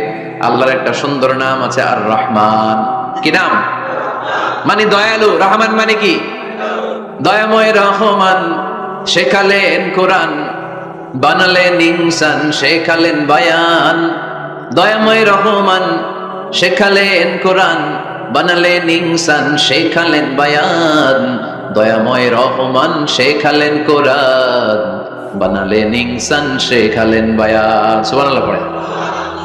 আল্লাহর একটা সুন্দর নাম আছে আর রহমান। কি নাম? মানে দয়ালু। রহমান মানে কি? দয়াময়। রহমান শেখালেন কোরআন, বানালেন ইনসান, শেখালেন বায়ান। দয়াময় রহমান শেখালেন কোরআন, বানালেন ইনসান, শেখালেন বায়ান। দয়াময় রহমান শেখালেন কোরআন, বানালেন ইনসান, শেখালেন বায়ান। সুবহানাল্লাহ পড়ে।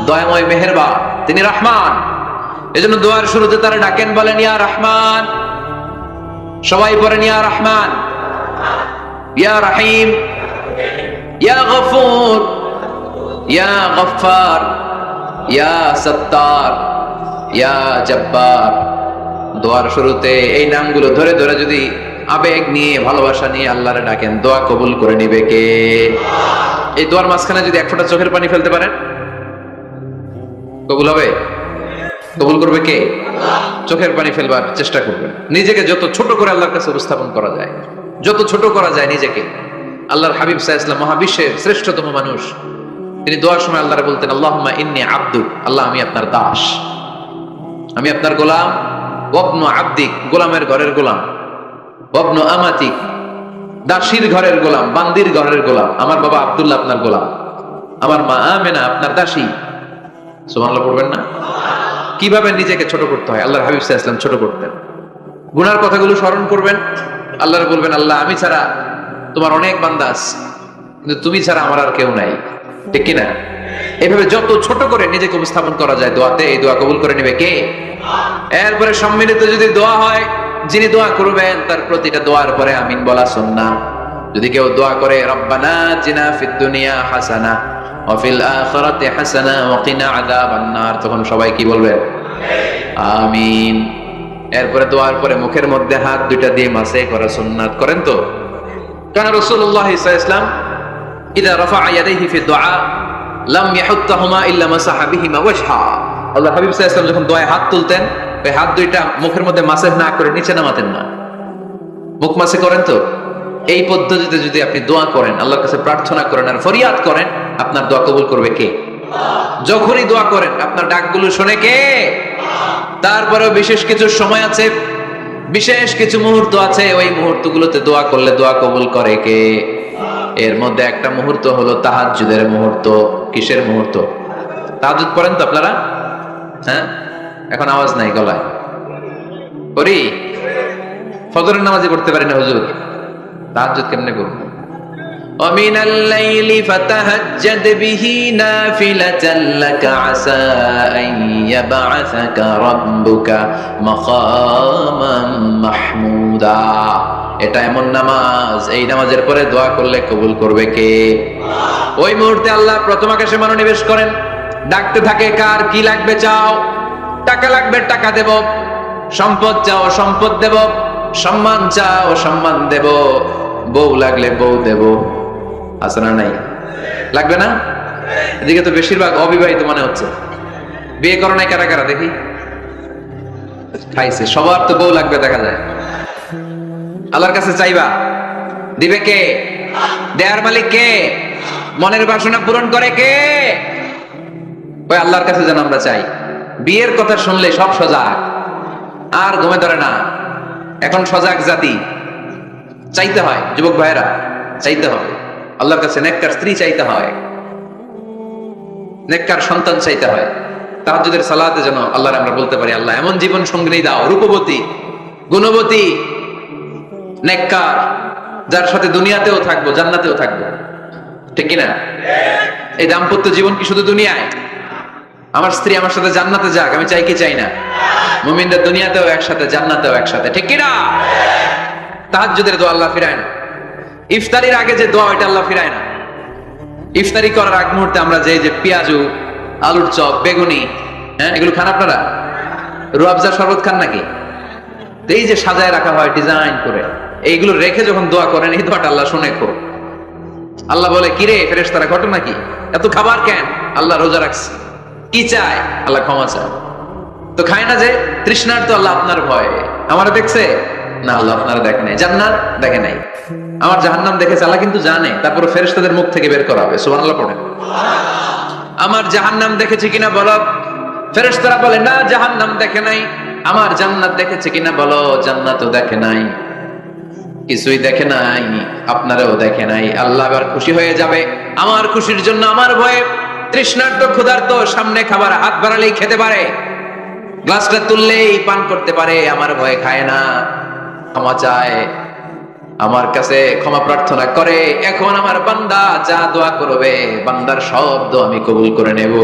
দয়াময় মেহেরবান, তিনি রহমান। এজন্য দোয়ার শুরুতে তারা ডাকেন, বলেন ইয়া রহমান। সবাই পড়েন ইয়া রহমান, ইয়া রহিম, ইয়া গফুর, ইয়া গফফার, ইয়া সত্তার, ইয়া জব্বার। দোয়ার শুরুতে এই নামগুলো ধরে ধরে যদি আবেগ নিয়ে ভালোবাসা নিয়ে আল্লাহরে ডাকেন, দোয়া কবুল করে নিবে কে? এই দোয়ার মাঝখানে যদি এক ফোঁটা চোখের পানি ফেলতে পারেন, কবুল হবে? কবুল করবে কে? চোখের পানি ফেলবার চেষ্টা করবেন। নিজেকে যত ছোট করে আল্লাহর কাছে উপস্থাপন করা যায়, যত ছোট করা যায় নিজেকে। আল্লাহর হাবিব সাল্লাল্লাহু আলাইহি ওয়াসাল্লাম মহাবিশ্বের শ্রেষ্ঠতম মানুষ, তিনি দোয়ার সময় আল্লাহরে বলতেন আল্লাহুম্মা ইন্নী আবদুক, আল্লাহ আমি আপনার দাস, আমি আপনার গোলাম। ওয়াবনু আবদিক, গোলামের ঘরের গোলাম। ওয়াবনু আমাতিক, দাসীর ঘরের গোলাম, বান্দির ঘরের গোলাম। আমার বাবা আব্দুল্লাহ আপনার গোলাম। আমার মা আমেনা আপনার দাসী। সুবহানাল্লাহ পড়বেন না? কিভাবে নিজেকে ছোট করতে হয় আল্লাহর হাবিব সাল্লাল্লাহু আলাইহি ওয়াসাল্লাম ছোট করতেন। গুনার কথাগুলো স্মরণ করবেন, আল্লাহর বলবেন আল্লাহ আমি ছাড়া তোমার অনেক বান্দা আছে, কিন্তু তুমি ছাড়া আমার আর কেউ নাই, ঠিক কিনা? এভাবে যত ছোট করে নিজেকে উপস্থাপন করা যায় দোয়াতে, এই দোয়া কবুল করে নেবে কে? এরপরে সম্মিলিত যদি দোয়া হয়, যিনি দোয়া করবেন তার প্রতিটা দোয়ার পরে আমিন বলা সুন্নাহ। যদি কেউ দোয়া করে রব্বানা আতিনা ফিদ দুনিয়া হাসানা ওয়া ফিল আখিরাতি হাসানা ওয়া কিনা আযাবান নার, তখন সবাই কি বলবে? আমিন। এরপরে দোয়ার পরে মুখের মধ্যে হাত দুইটা দিয়ে মাসে করা সুন্নাত। করেন তো? কারণ রাসূলুল্লাহ সাল্লাল্লাহু আলাইহি ওয়াসাল্লাম ইদা রাফা ইয়াদাইহি ফি দুআ লাম ইয়াহুত্তাহুমা ইল্লা মাসাহা বিহিমা ওয়াজহা। আল্লাহর হাবিব সাল্লাল্লাহু আলাইহি ওয়াসাল্লাম যখন দোয়ায় হাত তুলতেন, ওই হাত দুইটা মুখের মধ্যে মাসেহ না করে নিচে নামাতেন না। মুখ মাসে করেন তো? এই পদ্ধতিতে যদি আপনি দোয়া করেন, আল্লাহর কাছে প্রার্থনা করেন আর ফরিয়াদ করেন, আপনার দোয়া কবুল করবে কে? যখনই দোয়া করেন আপনার ডাকগুলো শোনে কে? তারপরেও বিশেষ কিছু সময় আছে, বিশেষ কিছু মুহূর্ত আছে, ওই মুহূর্তগুলোতে দোয়া করলে দোয়া কবুল করে কে? এর মধ্যে একটা মুহূর্ত হলো তাহাজ্জুদের মুহূর্ত। কিসের মুহূর্ত? তাহাজ্জুদ পড়েন তো আপনারা? হ্যাঁ, এখন আওয়াজ নাই গলায়। করি? ফজরের নামাজই পড়তে পারি না হুজুর, তাহাজ্জুদ কেমনে করব? ومن الليل فتهجد به نافلة لك عسى أن يبعثك ربك مقاما محمودا। এটা এমন নামাজ, এই নামাজের পরে দোয়া করলে কবুল করবে কে? ওই মুহূর্তে আল্লাহ প্রথম আকাশে মনোনিবেশ করেন, ডাকতে থাকে কার কি লাগবে চাও? টাকা লাগবে টাকা দেব, সম্পদ চাও সম্পদ দেব, সম্মান চাও সম্মান দেব, বউ লাগলে বউ দেব। আছে না নাই? লাগবে না? এদিকে তো বেশিরভাগ অবিবাহিত মনে হচ্ছে। বিয়ে করো নাই কারা কারা দেখি? খাইছে। সবার তো বউ লাগবে দেখা যায়। আল্লাহর কাছে চাইবা, দিবে কে? দেয়ার মালিক কে? মনের বাসনা পূরণ করে কে? ওই আল্লাহর কাছে যেন আমরা চাই। বিয়ের কথা শুনলে সব সজাগ, আর ঘুমে ধরে না। এখন সজাগ জাতি, চাইতে হয়। যুবক ভাইয়েরা, চাইতে হবে আল্লাহর কাছে। নেককার স্ত্রী চাইতে হয়, নেককার সন্তান চাইতে হয়। তাহাজ্জুদের সালাতে যেন আল্লাহর আমরা বলতে পারি আল্লাহ এমন জীবন সঙ্গিনী দাও, রূপবতী, গুণবতী, নেককার, যার সাথে দুনিয়াতেও থাকবো জান্নাতেও থাকবো, ঠিক কিনা? এই দাম্পত্য জীবন কি শুধু দুনিয়ায়? আমার স্ত্রী আমার সাথে জান্নাতে যাক, আমি চাই কি চাই না? মুমিনরা দুনিয়াতেও একসাথে জান্নাতেও একসাথে, ঠিক কিনা? তাহাজ্জুদের দোয়া আল্লাহ ফিরায় না। ইফতারির আগে যে দোয়া ওইটা আল্লাহ ফিরায় না। ইফতারি করার আগ মুহূর্তে আমরা যে পেঁয়াজু, আলুর চপ, বেগুনি, হ্যাঁ এগুলো খান আপনারা? রুয়াবজা শরবত খান নাকি? এই যে সাজায় রাখা হয় ডিজাইন করে, এইগুলো রেখে যখন দোয়া করেন, এই দোয়াটা আল্লাহ শুনে খুব। আল্লাহ বলে কিরে ফেরেশতারা ঘটনা কি? এত খাবার কেন? আল্লাহ রোজা রাখছে। কি চায়? আল্লাহ ক্ষমা চায়। তো খায় না যে তৃষ্ণার, তো আল্লাহ আপনার ভয়ে। আমারা দেখছে না, আল্লাহ আপনারা দেখে নাই। জান্নাত দেখে নাই, আমার জাহান্নাম দেখেছে আল্লাহ কিন্তু জানে। তারপরে ফেরেশতাদের মুখ থেকে বের করা হবে। সুবহানাল্লাহ পড়েন। আমার জাহান্নাম দেখেছে কিনা বলো? ফেরেশতারা বলে না, জাহান্নাম দেখে নাই। আমার জান্নাত দেখেছে কিনা বলো? জান্নাতও দেখে নাই, কিছুই দেখে নাই, আপনারাও দেখে নাই। আল্লাহ আবার খুশি হয়ে যাবে। আমার খুশির জন্য আমার ভয়ে তৃষ্ণার্ত ক্ষুধার্ত সামনে খাবার হাত বাড়ালেই খেতে পারে, গ্লাসটা তুললেই পান করতে পারে, আমার ভয়ে খায় না, ক্ষমা চায়, আমার কাছে ক্ষমা প্রার্থনা করে। এখন আমার বান্দা যা দোয়া করবে, বান্দার শব্দ আমি কবুল করে নেব।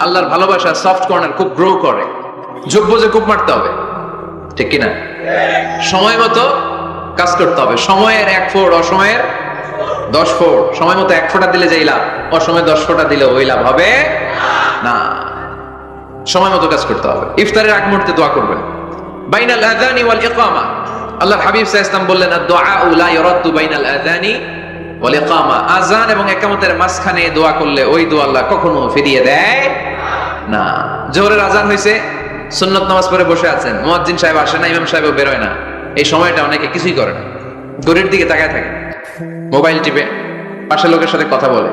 আল্লাহর ভালোবাসা সফট কর্নার খুব গ্রো করে, যোগ্য যে খুব মারতে হবে, ঠিক কিনা? সময় মতো কাজ করতে হবে। সময়ের 1 ফোঁট, অসময়ের 10 ফোঁট। সময় মতো 1 ফোঁটা দিলে যেই লাভ, অসময়ে 10 ফোঁটা দিলে ওই লাভ হবে না। সময় মতো কাজ করতে হবে। ইফতারের আগ মুহূর্তে দোয়া করবেন। বাইনাল আযানি ওয়াল ইকামা, আল্লাহর হাবিব সাল্লাল্লাহু আলাইহি ওয়াসাল্লাম বললেন আদ-দুআউ লা ইউরাদ্দু বাইনাল আযানি ওয়াল ইকামা। আযান এবং ইকামতের মাঝখানে দোয়া করলে ওই দোয়া আল্লাহ কখনো ফিরিয়ে দেয় না। জোহরের আযান হইছে, সুন্নত নামাজ পড়ে বসে আছেন, মুয়াজ্জিন সাহেব আসে না, ইমাম সাহেবও বের হয় না। এই সময়টা অনেকে কিছুই করে না, ঘড়ির দিকে তাকায় থাকে, মোবাইল টিপে, পাশের লোকের সাথে কথা বলে।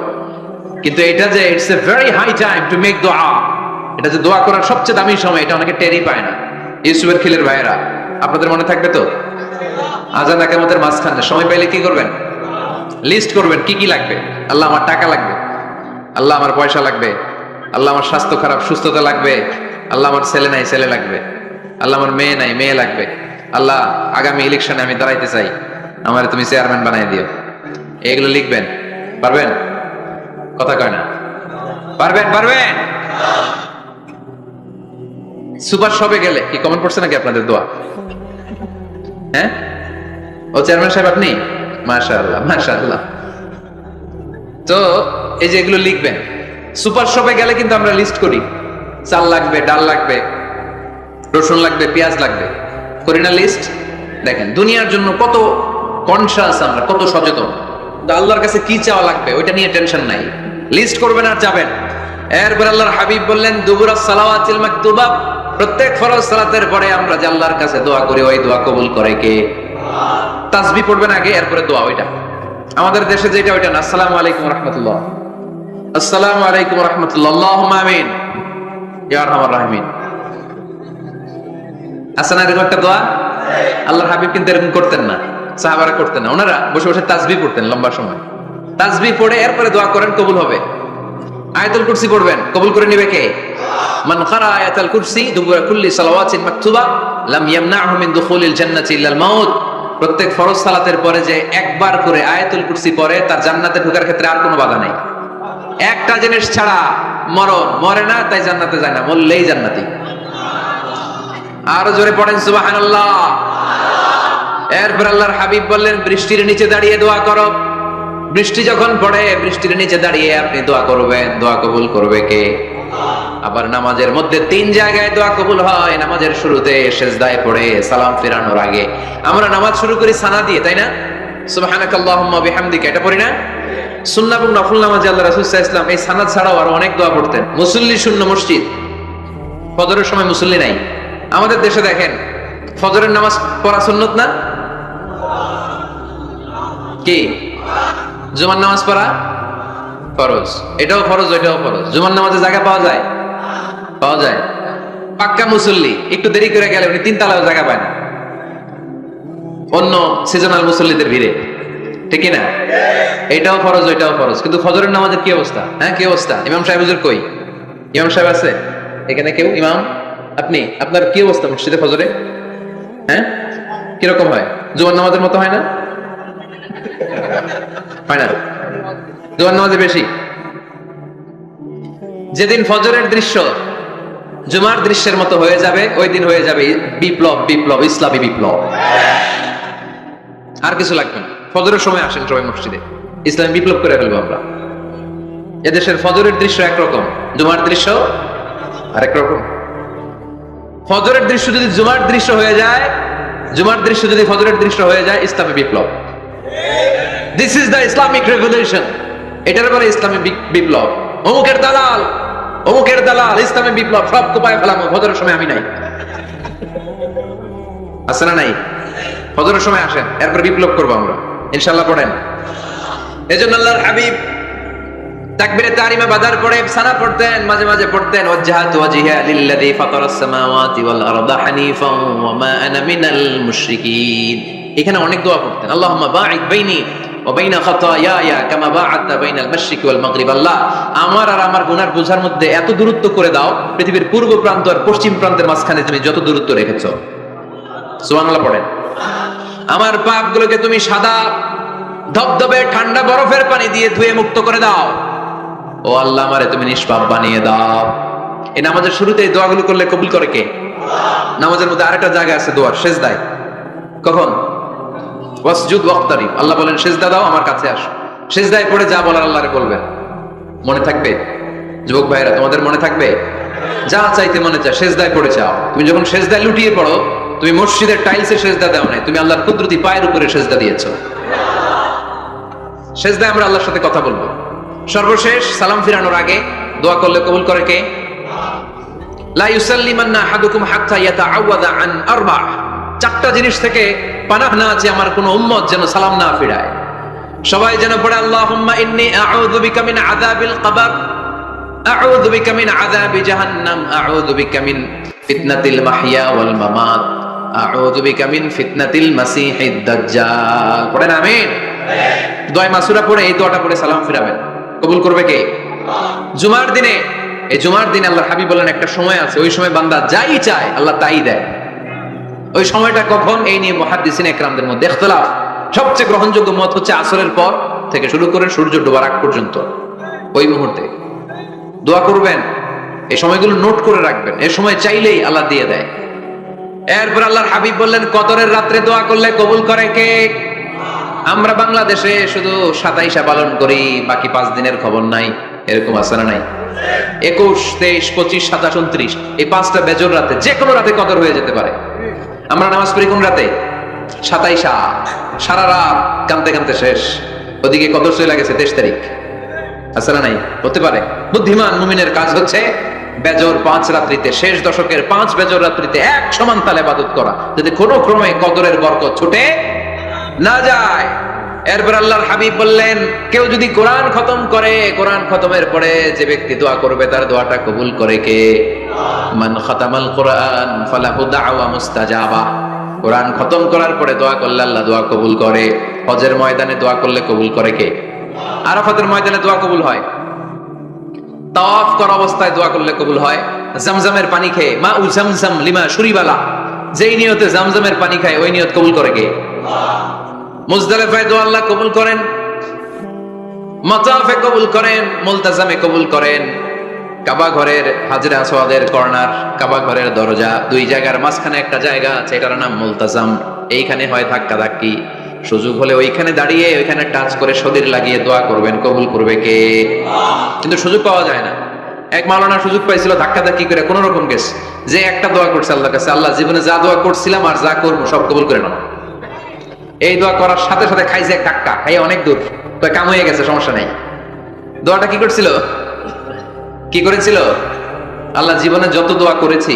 কিন্তু এটা যে it's a very high time to make দোয়া, এটা যে দোয়া করার সবচেয়ে দামি সময়, এটা অনেকে টেরই পায় না। ইউসুফের খিলের ভাইয়েরা, আপনাদের মনে থাকবে তো? আযান ইকামতের মাঝখানে সময় পাইলে কি করবেন? লিস্ট করবেন কি কি লাগবে। আল্লাহ আমার টাকা লাগবে, আল্লাহ আমার পয়সা লাগবে, আল্লাহ আমার স্বাস্থ্য খারাপ সুস্থতা লাগবে, আল্লাহ আমার ছেলে নাই ছেলে লাগবে, আল্লাহ আমার মেয়ে নাই মেয়ে লাগবে, আল্লাহ আগামী ইলেকশনে আমি দাঁড়াইতে চাই, আমার তুমি চেয়ারম্যান বানাই দিও। এগুলো লিখবেন। পারবেন? কথা কয় না। পারবেন? পারবেন? সুপার শপে গেলে কি কমেন্ট পড়ছে নাকি আপনাদের দোয়া? হ্যাঁ, ও চেয়ারম্যান সাহেব আপনি? মাশাআল্লাহ মাশাআল্লাহ। তো এই যে এগুলো লিখবেন। সুপার শপে গেলে কিন্তু আমরা লিস্ট করি, চাল লাগবে, ডাল লাগবে, রসুন লাগবে, পেঁয়াজ লাগবে, করি না লিস্ট? দেখেন দুনিয়ার জন্য কত কনসাস আমরা, কত সচেতন। আল্লাহর কাছে কি চাওয়া লাগবে ওইটা নিয়ে টেনশন নাই, লিস্ট করবেন আর যাবেন। এরপর আল্লাহর হাবিব বললেন দুবুরাস সালাওয়াতিল মাকতুবা, প্রত্যেক ফরজ সালাতের পরে আমরা যে আল্লাহর কাছে দোয়া করি ওই দোয়া কবুল করে কে? তাসবিহ পড়বেন আগে, এরপরে দোয়া। ওইটা আমাদের দেশে যেটা ওইটা না, আসসালামু আলাইকুম রাহমাতুল্লাহ, আসসালামু আলাইকুম রাহমাতুল্লাহ, আল্লাহুম্মা আমিন ইয়া আরহামার রাহিমিন। আসসানা এরকম একটা দোয়া আল্লাহর হাবিব কিন্তু এরকম করতেন না, সাহাবারা করতেন না। ওনারা বসে বসে তাসবিহ পড়তেন লম্বা সময়। তাসবিহ পড়ে এরপরে দোয়া করেন, কবুল হবে। আয়াতুল কুরসি পড়বেন, কবুল করে নেবে কে? মান ক্বারা আয়াতুল কুরসি দুবুরা কুল্লি সালাওয়াতিন মাকতুবা লাম ইয়ামনাহু মিন দুখুলিল জান্নাতি ইল্লাল মাউত। প্রত্যেক ফরজ সালাতের পরে যে একবার করে আয়াতুল কুরসি পড়ে তার জান্নাতে ঢোকার ক্ষেত্রে আর কোনো বাধা নাই। একটা জিনিস ছাড়া, মরণ, মরে না তাই জান্নাতে যায় না, মরলেই জান্নাতি। আরো জোরে পড়েন সুবহানাল্লাহ। এরপর আল্লাহর হাবিব বললেন বৃষ্টির নিচে দাঁড়িয়ে দোয়া করো। বৃষ্টি যখন পড়ে বৃষ্টির নিচে দাঁড়িয়ে আপনি দোয়া করবেন, দোয়া কবুল করবে কে? আবার নামাজের মধ্যে 3 জায়গায় দোয়া কবুল হয়। নামাজের শুরুতে সিজদায় পড়ে সালাম ফেরানোর আগে। আমরা নামাজ শুরু করি সানা দিয়ে, তাই না? সুবহানাকাল্লাহুম্মা বিহামদিকা, এটা পড়ি না? সুন্নাহ এবং নফল নামাজে আল্লাহ রাসূল সাল্লাল্লাহু আলাইহি ওয়াসাল্লাম এই সানাদ ছাড়াও আরো অনেক দোয়া পড়তেন। মুসল্লি শূন্য মসজিদ, ফজরের সময় মুসল্লি নাই। আমাদের দেশে দেখেন ফজরের নামাজ পড়া সুন্নত না কি? জুমার নামাজ পড়া ফরজ, এটাও ফরজ ওইটাও ফরজ। জুমার নামাজে জায়গা পাওয়া যায়? পাওয়া যায়। পাক্কা মুসল্লি একটু দেরি করে গেলে উনি 3 তলায়ও জায়গা পায় না, অন্য সিজনাল মুসল্লিদের ভিড়ে, ঠিক না? এটাও ফরজ ওইটাও ফরজ। কিন্তু ফজরের নামাজের কি অবস্থা? হ্যাঁ, কি অবস্থা? ইমাম সাহেব হুজুর কই? ইমাম সাহেব আছে এখানে কেউ? ইমাম আপনি, আপনার কি অবস্থা মসজিদে ফজরে? হ্যাঁ, কিরকম হয়? জুমার নামাজের মতো হয় না? হয় না? জুমার নামাজে বেশি। যেদিন ফজরের দৃশ্য জুমার দৃশ্যের মতো হয়ে যাবে ওই দিন হয়ে যাবে বিপ্লব, বিপ্লব, ইসলামী বিপ্লব। আর কিছু লাগবে না। ফজরের সময় আসেন সবাই মসজিদে, ইসলামী বিপ্লব করে ফেলবো আমরা। এদেশের ফজরের দৃশ্য একরকম, জুমার দৃশ্য আরেক রকম। ফজরের দৃশ্য যদি জুমার দৃশ্য হয়ে যায়, জুমার দৃশ্য যদি ফজরের দৃশ্য হয়ে যায়, ইসলামী বিপ্লব। This is the Islamic revolution. এটার বলে ইসলামী বিপ্লব। অমুকের দালাল, অমুকের দালাল, ইসলামী বিপ্লব সব কোপায় ফেলাম। ফজরের সময় আমি নাই, আছে না নাই? ফজরের সময় আসেন, এরপর বিপ্লব করবো আমরা ইনশাআল্লাহ। পড়েন। এজন্য আল্লাহর হাবিব তাকবীরে তাহরিমা বাদার পড়ে সানা পড়তেন, মাঝে মাঝে পড়তেন ওয়াজহাতু ওয়াজহিয়া লিল্লাযী ফাতারাস সামাওয়াতি ওয়াল আরদা হানিফান ওয়া মা আনা মিনাল মুশরিকিন। এখানে অনেক দোয়া পড়তেন। আল্লাহুম্মা বাঈদ বাইনি ওয়া বাইনা খাতায়ায়া কামা বাআদতা বাইনাল মাশরিকি ওয়াল মাগরিব। আল্লাহ, আমার আর আমার গুনার বোঝার মধ্যে এত দূরত্ব করে দাও, পৃথিবীর পূর্ব প্রান্ত আর পশ্চিম প্রান্তের মাঝখানে তুমি যত দূরত্ব রেখেছো। সুবহানাল্লাহ পড়েন। আমার পাপগুলোকে তুমি সাদা ধবধবে ঠান্ডা বরফের পানি দিয়ে ধুয়ে মুক্ত করে দাও। ও আল্লাহ, আমারে তুমি নিষ্পাপ বানিয়ে দাও। এই নামাজের শুরুতে এই দোয়াগুলো করলে কবুল করে কে? নামাজের মধ্যে আরেকটা জায়গা আছে দোয়ার, সিজদায়। কখন? ওয়াসজুদ ওয়াক্তারিব। আল্লাহ বলেন সিজদা দাও, আমার কাছে আসো। সিজদায় পড়ে যা বলার আল্লাহরে বলবেন। মনে থাকবে? যুবক ভাইরা, তোমাদের মনে থাকবে? যা চাইতে মনে চায় সিজদায় পড়ে চাও। তুমি যখন সিজদায় লুটিয়ে পড়ো, তুমি মসজিদের টাইলসে সিজদা দাও নাই, তুমি আল্লাহর কুদরতি পায়ের উপরে সিজদা দিয়েছো। সিজদায় আমরা আল্লাহর সাথে কথা বলবো। সর্বশেষ সালাম ফিরানোর আগে দোয়া করলে কবুল করে কে? লা ইউসাল্লিমান্না আহাদুকুম হাত্তা ইয়াতাআওয়াযা আন আরবা'। 4টা জিনিস থেকে পানাহ না আছে আমার কোন উম্মত যেন সালাম না ফিরায়। সবাই যেন পড়ে আল্লাহুম্মা ইন্নী আউযু বিকা মিন আযাবিল কবর, আউযু বিকা মিন আযাবি জাহান্নাম, আউযু বিকা মিন ফিতনাতিল মাহইয়া ওয়াল মামাত, আউযু বিকা মিন ফিতনাতিল মাসিহিদ দাজ্জাল। পড়েন আমিন। দোয়া মাসুরা পড়ে এই দোয়াটা পড়ে সালাম ফিরাবেন, কবুল করবে কে? জুমার দিনে, এই জুমার দিনে আল্লাহর হাবিব বলেন একটা সময় আছে, ওই সময় বান্দা যাই চায় আল্লাহ তাই দেয়। ওই সময়টা কখন? এই নিয়ে মুহাদ্দিসিন ইকরামদের মধ্যে ইখতিলাফ। সবচেয়ে গ্রহণযোগ্য মত হচ্ছে আসরের পর থেকে শুরু করে সূর্য ডোবার আগ পর্যন্ত, ওই মুহূর্তে দোয়া করবেন। এই সময়গুলো নোট করে রাখবেন, এই সময় চাইলেই আল্লাহ দিয়ে দেয়। এরপর আল্লাহর হাবিব বললেন কদরের রাত্রে দোয়া করলে কবুল করে কে? আমরা বাংলাদেশে শুধু 27 পালন করি, বাকি 5 দিনের খবর নাই, এরকম আছে না নাই? 21, 23, 25, 27, 29 এই 5টা বেজর রাতে, যে কোনো রাতে কদর হয়ে যেতে পারে। আমরা নামাজ পড়ি কোন রাতে? 27, সারা রাত কানতে কানতে শেষ, ওদিকে কদর চলে গেছে 23 তারিখ, আছে না নাই? হতে পারে। বুদ্ধিমান মুমিনের কাজ হচ্ছে বেজর 5 রাত্রিতে, শেষ দশকের 5 বেজর রাত্রিতে এক সমান তালে ইবাদত করা, যদি কোনো ক্রমে কদরের বরকত ছুটে না যায়। এরপর আল্লাহর হাবিব বললেন কেউ যদি কোরআন খতম করে, কোরআন খতমের পরে যে ব্যক্তি দোয়া করবে তার দোয়াটা কবুল করে কে? মান খতামাল কোরআন ফালাহু দাওয়া মুস্তাজাবা। কোরআন খতম করার পরে দোয়া করলে আল্লাহ দোয়া কবুল করে। হজের ময়দানে দোয়া করলে কবুল করে কে? আরাফাতের ময়দানে দোয়া কবুল হয়। তাওয়াফ করা অবস্থায় দোয়া করলে কবুল হয়। জামজামের পানি খেয়ে, মা উ জামজাম লিমা শুরিবালা, যেই নিয়তে জামজামের পানি খায় ওই নিয়ত কবুল করে কে? মুজদালিফায় দোয়া আল্লাহ কবুল করেন, মাতাফে কবুল করেন, মুলতাজামে কবুল করেন। কাবা ঘরের হাজরে আসওয়াদের কর্নার, কাবা ঘরের দরজা, দুই জায়গার মাঝখানে একটা জায়গা আছে, এটার নাম মুলতাজাম। এইখানে হয় ধাক্কা ধাক্কি, সুযোগ হলে ওইখানে দাঁড়িয়ে ওইখানে টাচ করে শরীর লাগিয়ে দোয়া করবেন, কবুল করবে কে? কিন্তু সুযোগ পাওয়া যায় না। এক মাওলানা সুযোগ পাইছিল, ধাক্কা ধাক্কি করে কোন রকম গেছে, যে একটা দোয়া করছে আল্লাহর কাছে, আল্লাহ জীবনে যা দোয়া করছিলাম আর যা করবো সব কবুল করে নাও। এই দোয়া করার সাথে সাথে খাইছে এক ধাক্কা, খাইয়ে অনেক দূর, কাম হয়ে গেছে, সমস্যা নেই। দোয়াটা কি করছিল? কি করেছিল? আল্লাহ জীবনে যত দোয়া করেছি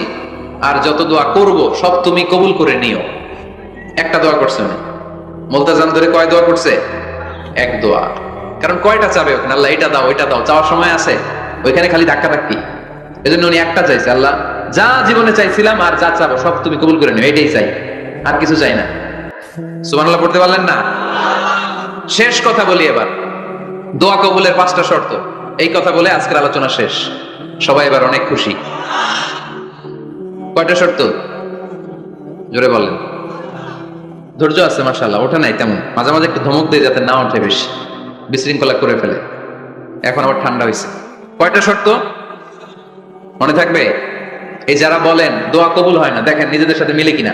আর যত দোয়া করব সব তুমি কবুল করে নিও। একটা দোয়া করছে না, মুলতাজাম ধরে কয় দোয়া করছে? এক দোয়া। কারণ কয়টা চাবে ওখানে? আল্লাহ এটা দাও ওইটা দাও, চাওয়ার সময় আছে? ওইখানে খালি ধাক্কা ধাক্কি। এজন্য উনি একটা চাইছে, আল্লাহ যা জীবনে চাইছিলাম আর যা চাবো সব তুমি কবুল করে নিও, এটাই চাই, আর কিছু চাই না। সুবহানাল্লাহ পড়তে পারলেন না? শেষ কথা বলি এবার, দোয়া কবুলের 5টা শর্ত। এই কথা বলে আজকের আলোচনা শেষ। সবাই এবার অনেক খুশি। কয়টা শর্ত? জোরে বলেন। ধৈর্য আছে মাশাআল্লাহ, ওঠে নাই তেমন, মাঝে মাঝে একটু ধমক দিয়ে যাতে না ওঠে, বেশি বিশৃঙ্খলা করে ফেলে। এখন আবার ঠান্ডা হয়েছে। কয়টা শর্ত মনে থাকবে? এই যারা বলেন দোয়া কবুল হয় না, দেখেন নিজেদের সাথে মিলে কিনা।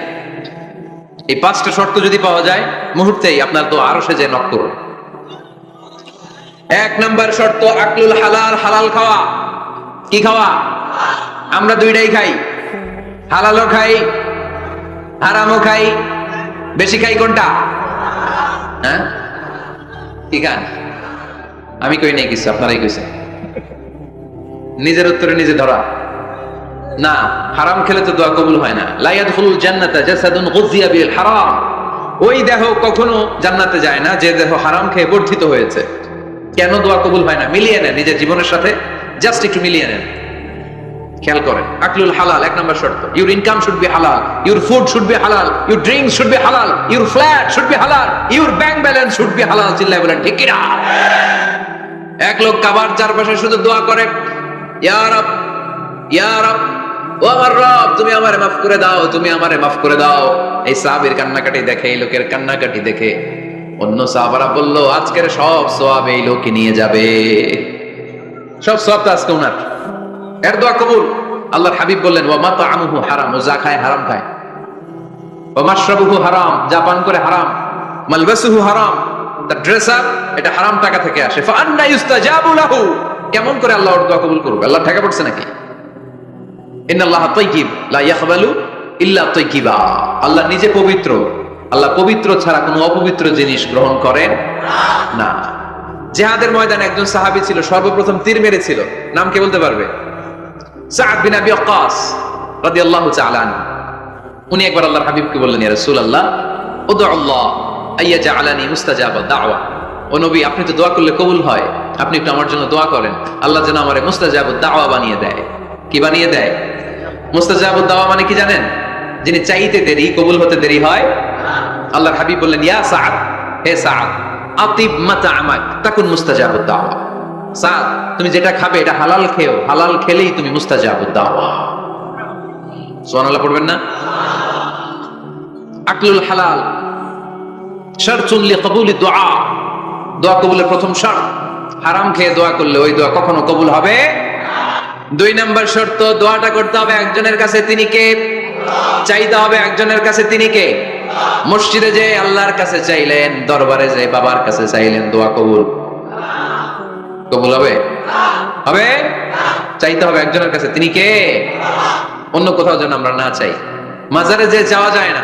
এই 5টা শর্ত যদি পাওয়া যায় মুহূর্তেই আপনার দোয়া আরো সে যে নক করুন। 1 নাম্বার শর্ত আকলুল হালাল, হালাল খাওয়া। কি খাওয়া? আমরা দুইটাই খাই, হালালও খাই হারামও খাই। বেশি খাই কোনটা? হ্যাঁ কি খান? আমি কই নাই কিছু, আপনারাই কইছেন। নিজের উত্তরে নিজে ধরা না। হারাম খেলে তো দোয়া কবুল হয় না। লা ইয়াদখুলুল জান্নাতা জাসাদুন গুযিয়া বিল হারাম। ওই দেহ কখনো জান্নাতে যায় না যে দেহ হারাম খেয়ে বর্ধিত হয়েছে। কেন দোয়া কবুল হয় না? মিলিয়ে নেন নিজের জীবনের সাথে, জাস্ট একটু মিলিয়ে নেন, খেয়াল করেন। আকলুল হালাল 1 নাম্বার শর্ত। ইউর ইনকাম শুড বি হালাল, ইউর ফুড শুড বি হালাল, ইউর ড্রিঙ্কস শুড বি হালাল, ইউর ফ্ল্যাট শুড বি হালাল, your bank balance should be হালাল। চিল্লায় বলেন ঠিক কিনা? এক লোক কাবার চারপাশে শুধু দোয়া করে, ইয়া রব, ইয়া রব, ও আমার রব তুমি আমারে মাফ করে দাও, তুমি আমারে মাফ করে দাও। এই সাহাবীর কান্নাকাটি দেখে, এই লোকের কান্নাকাটি দেখে অন্য সাহাবারা বলল আজকের সব সওয়াব এই লোকই নিয়ে যাবে, সব সওয়াব তো আজকে ওনার। এর দোয়া কবুল। আল্লাহর হাবিব বললেন ওয়া মাতআমুহু হারাম, ও যা খায় হারাম খায়। ওয়া মাশরাবুহু হারাম, যা পান করে হারাম। মালবাসুহু হারাম, তার ড্রেস আপ এটা হারাম টাকা থেকে আসে। ফা আন্না ইউস্তাজাবু লাহু, কেমন করে আল্লাহ ওর দোয়া কবুল করবে? আল্লাহ ঠেকা পড়ছে নাকি? ইন্নাল্লাহা তাইয়্যিব লা ইয়াকবালু ইল্লা তাইয়্যিবা। আল্লাহ নিজে পবিত্র, আল্লাহ পবিত্র ছাড়া কোনো অপবিত্র জিনিস গ্রহণ করেন না। জিহাদের ময়দানে একজন সাহাবী ছিল, সর্বপ্রথম তীর মেরেছিল। নাম কে বলতে পারবে? সাদ বিন আবি ওয়াক্কাস রাদিয়াল্লাহু তাআলা আনহু। উনি একবার আল্লাহর হাবিবকে বললেন, ইয়া রাসূলুল্লাহ উদউ আল্লাহ আইয়াজআলানি মুস্তাজাবা দাওয়া। ও নবী, আপনি তো দোয়া করলে কবুল হয়, আপনি একটু আমার জন্য দোয়া করেন, আল্লাহ যেন আমারে মুস্তাজাবুদ দাওয়া বানিয়ে দেয়। কি বানিয়ে দেয়? মুস্তাজাবুদ দাওয়া মানে কি জানেন? যিনি চাইতে দেরি, কবুল হতে দেরি হয়। আল্লাহর হাবিব বললেন, ইয়া সাদ, হে সাদ, আতিব মাতাআমাক তাকুন মুস্তাজাবুদ দাওয়া। সাদ, তুমি যেটা খাবে এটা হালাল খেও, হালাল খেলেই তুমি মুস্তাজাবুদ দাওয়া। সুবহানাল্লাহ পড়বেন না? আকলুল হালাল শারতুন লিকবুলি দুআ, দোয়া কবুলের প্রথম শর্ত। হারাম খেয়ে দোয়া করলে ওই দোয়া কখনো কবুল হবে। 2 নাম্বার শর্ত, দোয়াটা করতে হবে একজনের কাছে, তিনি কে? চাইতে হবে একজনের কাছে, তিনি কে? মসজিদে যে আল্লাহর কাছে চাইলেন, দরবারে যে বাবার কাছে চাইলেন, দোয়া কবুল কবুল হবে? হবে? চাইতে হবে একজনের কাছে, তিনি কে? অন্য কোথাও যেন আমরা না চাই। মাজারে যে যাওয়া যায় না,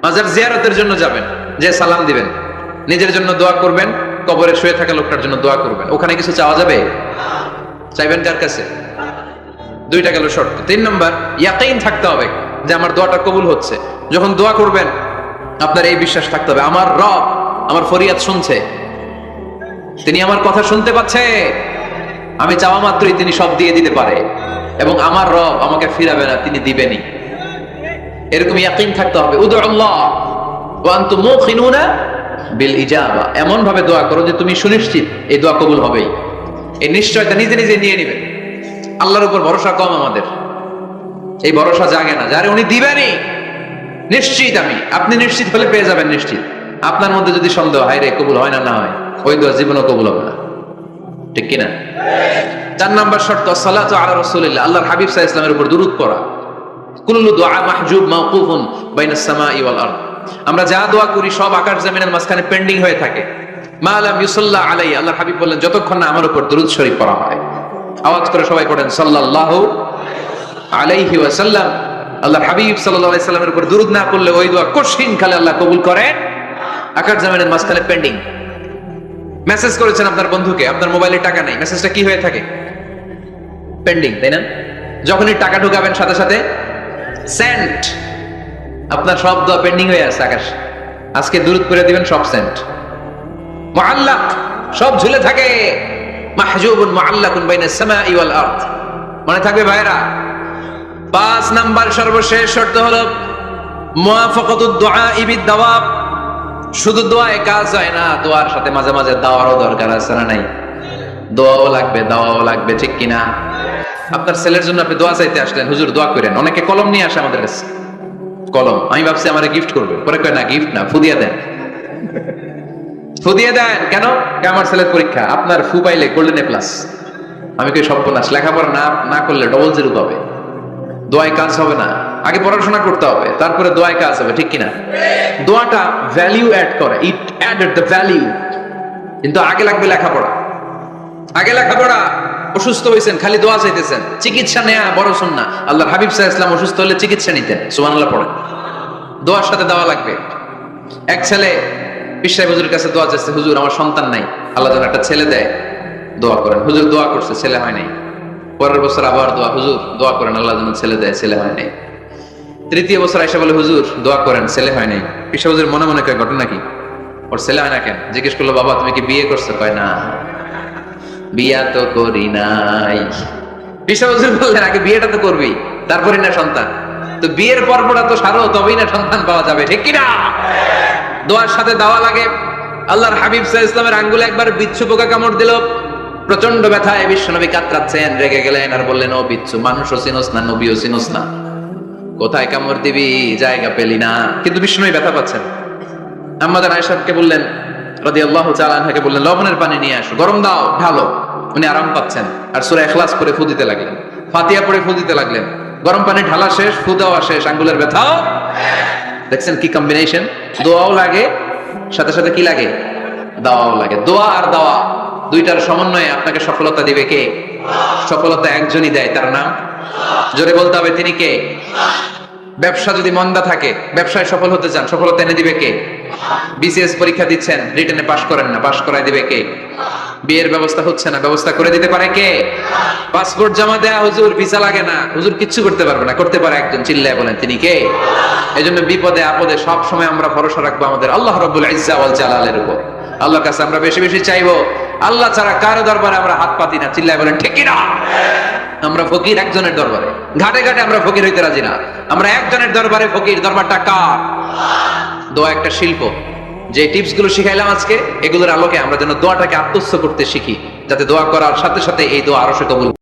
মাজার জিয়ারতের জন্য যাবেন, যে সালাম দিবেন, নিজের জন্য দোয়া করবেন, কবরে শুয়ে থাকা লোকটার জন্য দোয়া করবেন। ওখানে কিছু চাওয়া যাবে? চাইবেন কার কাছে? 2টা গেল শর্ত। 3 নাম্বার, ইয়াকিন থাকতে হবে যে আমার দোয়াটা কবুল হচ্ছে। যখন দোয়া করবেন আপনার এই বিশ্বাস থাকতে হবে, আমার রব আমার ফরিয়াদ শুনছে, তিনি আমার কথা শুনতে পাচ্ছে, আমি চাওয়া মাত্রই তিনি সব দিয়ে দিতে পারে, এবং আমার রব আমাকে ফিরাবে না, তিনি দিবেনই। এরকম ইয়াকিন থাকতে হবে। উদুল্লাহ ওয়া আনতুম মুকিনুনা বিল ইজাবা, এমন ভাবে দোয়া করো যে তুমি সুনিশ্চিত এই দোয়া কবুল হবেই। এই নিশ্চয়তা নিজে নিজে নিয়ে নেবেন। আল্লাহর উপর ভরসা কম আমাদের, এই ভরসা জাগে না যারে উনি দিবেনই, নিশ্চিত আমি। আপনি নিশ্চিত হলে পেয়ে যাবেন নিশ্চিত। আপনার মধ্যে যদি সন্দেহ হয় রে কবুল হয় না, না হয়, ওই দোয়া জীবনও কবুল হবে না, ঠিক কিনা? 4 নাম্বার শর্ত, সালাতু আলা রাসূলিল্লাহ, আল্লাহর হাবিব সাল্লাল্লাহু আলাইহি ওয়াসাল্লামের উপর দুরূদ পড়া। কুল্লু দুআ মাহজুব মাওকুফুন বাইনাস সামাই ওয়াল আরদ, আমরা যা দোয়া করি সব আকাশ জমিনের মাঝখানে পেন্ডিং হয়ে থাকে। মা লাম ইউসাল্লা আলাইহি, আল্লাহর হাবিব বললেন যতক্ষণ না আমার উপর দুরূদ শরীফ পড়া হয়। আওয়াজ করে সবাই পড়েন সাল্লাল্লাহু আলাইহি ওয়াসাল্লাম। আল্লাহর হাবিব সাল্লাল্লাহু আলাইহি সাল্লামের উপর দুরূদ না পড়লে ওই দোয়া কঠিন খালে আল্লাহ কবুল করেন, আকাশ জমিনের মাঝখানে পেন্ডিং। মেসেজ করেছেন আপনার বন্ধুকে, আপনার মোবাইলে টাকা নেই, মেসেজটা কি হয়ে থাকে? পেন্ডিং, তাই না? যখনই টাকা ঢোকাবেন সাথে সাথে সেন্ট, আপনার সব দোয়া পেন্ডিং হয়ে আছে আকাশ। আজকে দুরূদ করে দিবেন, সব সেন্ট, মুআল্লাক, সব ঝুলে থাকে। মাহজুবুন মুআল্লাকুন বাইনাস সামাই ওয়াল আরদ, মনে থাকবে ভাইরা। 5 নাম্বার সর্বশেষ শর্ত হলো মুওয়াফাকাতুদ দুআ বিদ দাওয়াব, শুধু দোয়ায় কাজ হয় না, দোয়ার সাথে মাঝে মাঝে দাওয়ারও দরকার আছে না নাই? দোয়াও লাগবে, দাওয়াও লাগবে, ঠিক কিনা? আপনার ছেলের জন্য আপনি দোয়া চাইতে আসলেন, হুজুর দোয়া করেন। অনেকে কলম নিয়ে আসে আমাদের কাছে, কলম। আমি ভাবছি আমারে গিফট করবে, পরে কয় না গিফট না, ফু দিয়ে দেন। ফু দিয়ে দেন কেন? আমার ছেলের পরীক্ষা, আপনার ফু পাইলে গোল্ডেন এ প্লাস। আমি কই সর্বনাশ, লেখাপড়া না করলে ডবল জিরো পাবে, দোয়ায় কাজ হবে না। আগে পড়াশোনা করতে হবে, তারপরে দোয়ায় কাজ হবে, ঠিক কিনা? দোয়াটা ভ্যালিউ অ্যাড করে, ইট অ্যাডেড দ্য ভ্যালিউ। কিন্তু আগে লাগবে লেখাপড়া, আগে লেখাপড়া। অসুস্থ হয়েছেন, খালি দোয়া চাইতেছেন, চিকিৎসা নেয়া বড় সুন্নাহ। আল্লাহর হাবিব সাল্লাল্লাহু আলাইহি ওয়াসাল্লাম অসুস্থ হলে চিকিৎসা নিতেন, সুবহানাল্লাহ পড়েন। দোয়ার সাথে দেওয়া লাগবে। এক ছেলে পীর সাহেব হুজুরের কাছে দোয়া চাইছে, হুজুর আমার সন্তান নাই, আল্লাহ যেন একটা ছেলে দেয়, দোয়া করেন। হুজুর দোয়া করছে, ছেলে হয় নাই। পরের বছর আবার দোয়া, হুজুর দোয়া করেন আল্লাহ যেন ছেলে দেয়, ছেলে হয় নাই। 3য় বছর আয়েশা বলে, হুজুর দোয়া করেন, ছেলে হয় নাই। পীর সাহেব হুজুর মনে মনে কয় ঘটনা কি, ওর ছেলে হয় না কেন? জিজ্ঞেস করলো, বাবা তুমি কি বিয়ে করছো? কয় না, বিয়া তো করি নাই। পীর সাহেব হুজুর বললেন, আগে বিয়েটা তো করবি, তারপরে না সন্তান। তো বিয়ের পর্বটা তো সারো, তবেই না সন্তান পাওয়া যাবে, ঠিক কিনা? দোয়ার সাথে দেওয়া লাগে। আল্লাহর হাবিব সাল্লাল্লাহু আলাইহি ওয়াসাল্লামের আঙ্গুলে একবার বিচ্ছু পোকা কামড় দিল, প্রচন্ড ব্যথায় বিশ্বনবী কাতরাচ্ছেন, রেগে গেলেন আর বললেন, ও বিচ্ছু, মানুষও চিনোস না, নবীও চিনোস না, কোথায় কামড় দিবি, জায়গা পেলি না। কিন্তু বিশ্বনবী ব্যথা পাচ্ছেন। আম্মা জান আয়েশাকে বললেন রাদিয়াল্লাহু তাআলা আনহাকে বললেন, লবণের পানি নিয়ে আসো, গরম দাও, ঢালো। উনি আরাম পাচ্ছেন আর সূরা ইখলাস পড়ে ফু দিতে লাগলেন, ফাতিহা পড়ে ফু দিতে লাগলেন। গরম পানি ঢালা শেষ, ফু দেওয়া শেষ, আঙ্গুলের ব্যথাও। দেখছেন কি কম্বিনেশন? দোয়াও লাগে, সাথে সাথে কি লাগে? দাওয়াও লাগে। দোয়া আর দাওয়া দুইটার সমন্বয়ে আপনাকে সফলতা দিবে কে? সফলতা একজনই দেয়, তার নাম জোরে বলতে হবে, তিনি কে? ব্যবসা যদি মন্দা থাকে, ব্যবসায় সফল হতে চান, সফলতা এনে দিবে কে? বিসিএস পরীক্ষা দিচ্ছেন, রিটেনে পাশ করেন না, পাশ করায় দিবে কে? বিয়ের ব্যবস্থা হচ্ছে না, ব্যবস্থা করে দিতে পারে কে? পাসপোর্ট জমা দেয়া, হুজুর ভিসা লাগে না, হুজুর কিচ্ছু করতে পারবে না, করতে পারে একজন, চিল্লায় বলেন তিনি কে? এজন্য বিপদে আপদে সব সময় আমরা ভরসা রাখবো আমাদের আল্লাহ রাব্বুল ইজ্জা ওয়াল জালালের উপর। আল্লাহর কাছে আমরা বেশি বেশি চাইবো। আল্লাহ ছাড়া কারো দরবারে আমরা হাত পাতি না, চিল্লায় বলেন ঠিক কিনা? আমরা ফকির একজনের দরবারে, ঘাটে ঘাটে আমরা ফকির হইতে রাজি না, আমরা একজনের দরবারে ফকির। দরবারটা কার? দোয়া একটা শিল্প, যে টিপস গুলো শিখাইলাম আজকে, এগুলোর আলোকে আমরা যেন দোয়াটাকে আত্মস্থ করতে শিখি, যাতে দোয়া করার সাথে সাথে এই দোয়া আরো সে কবুল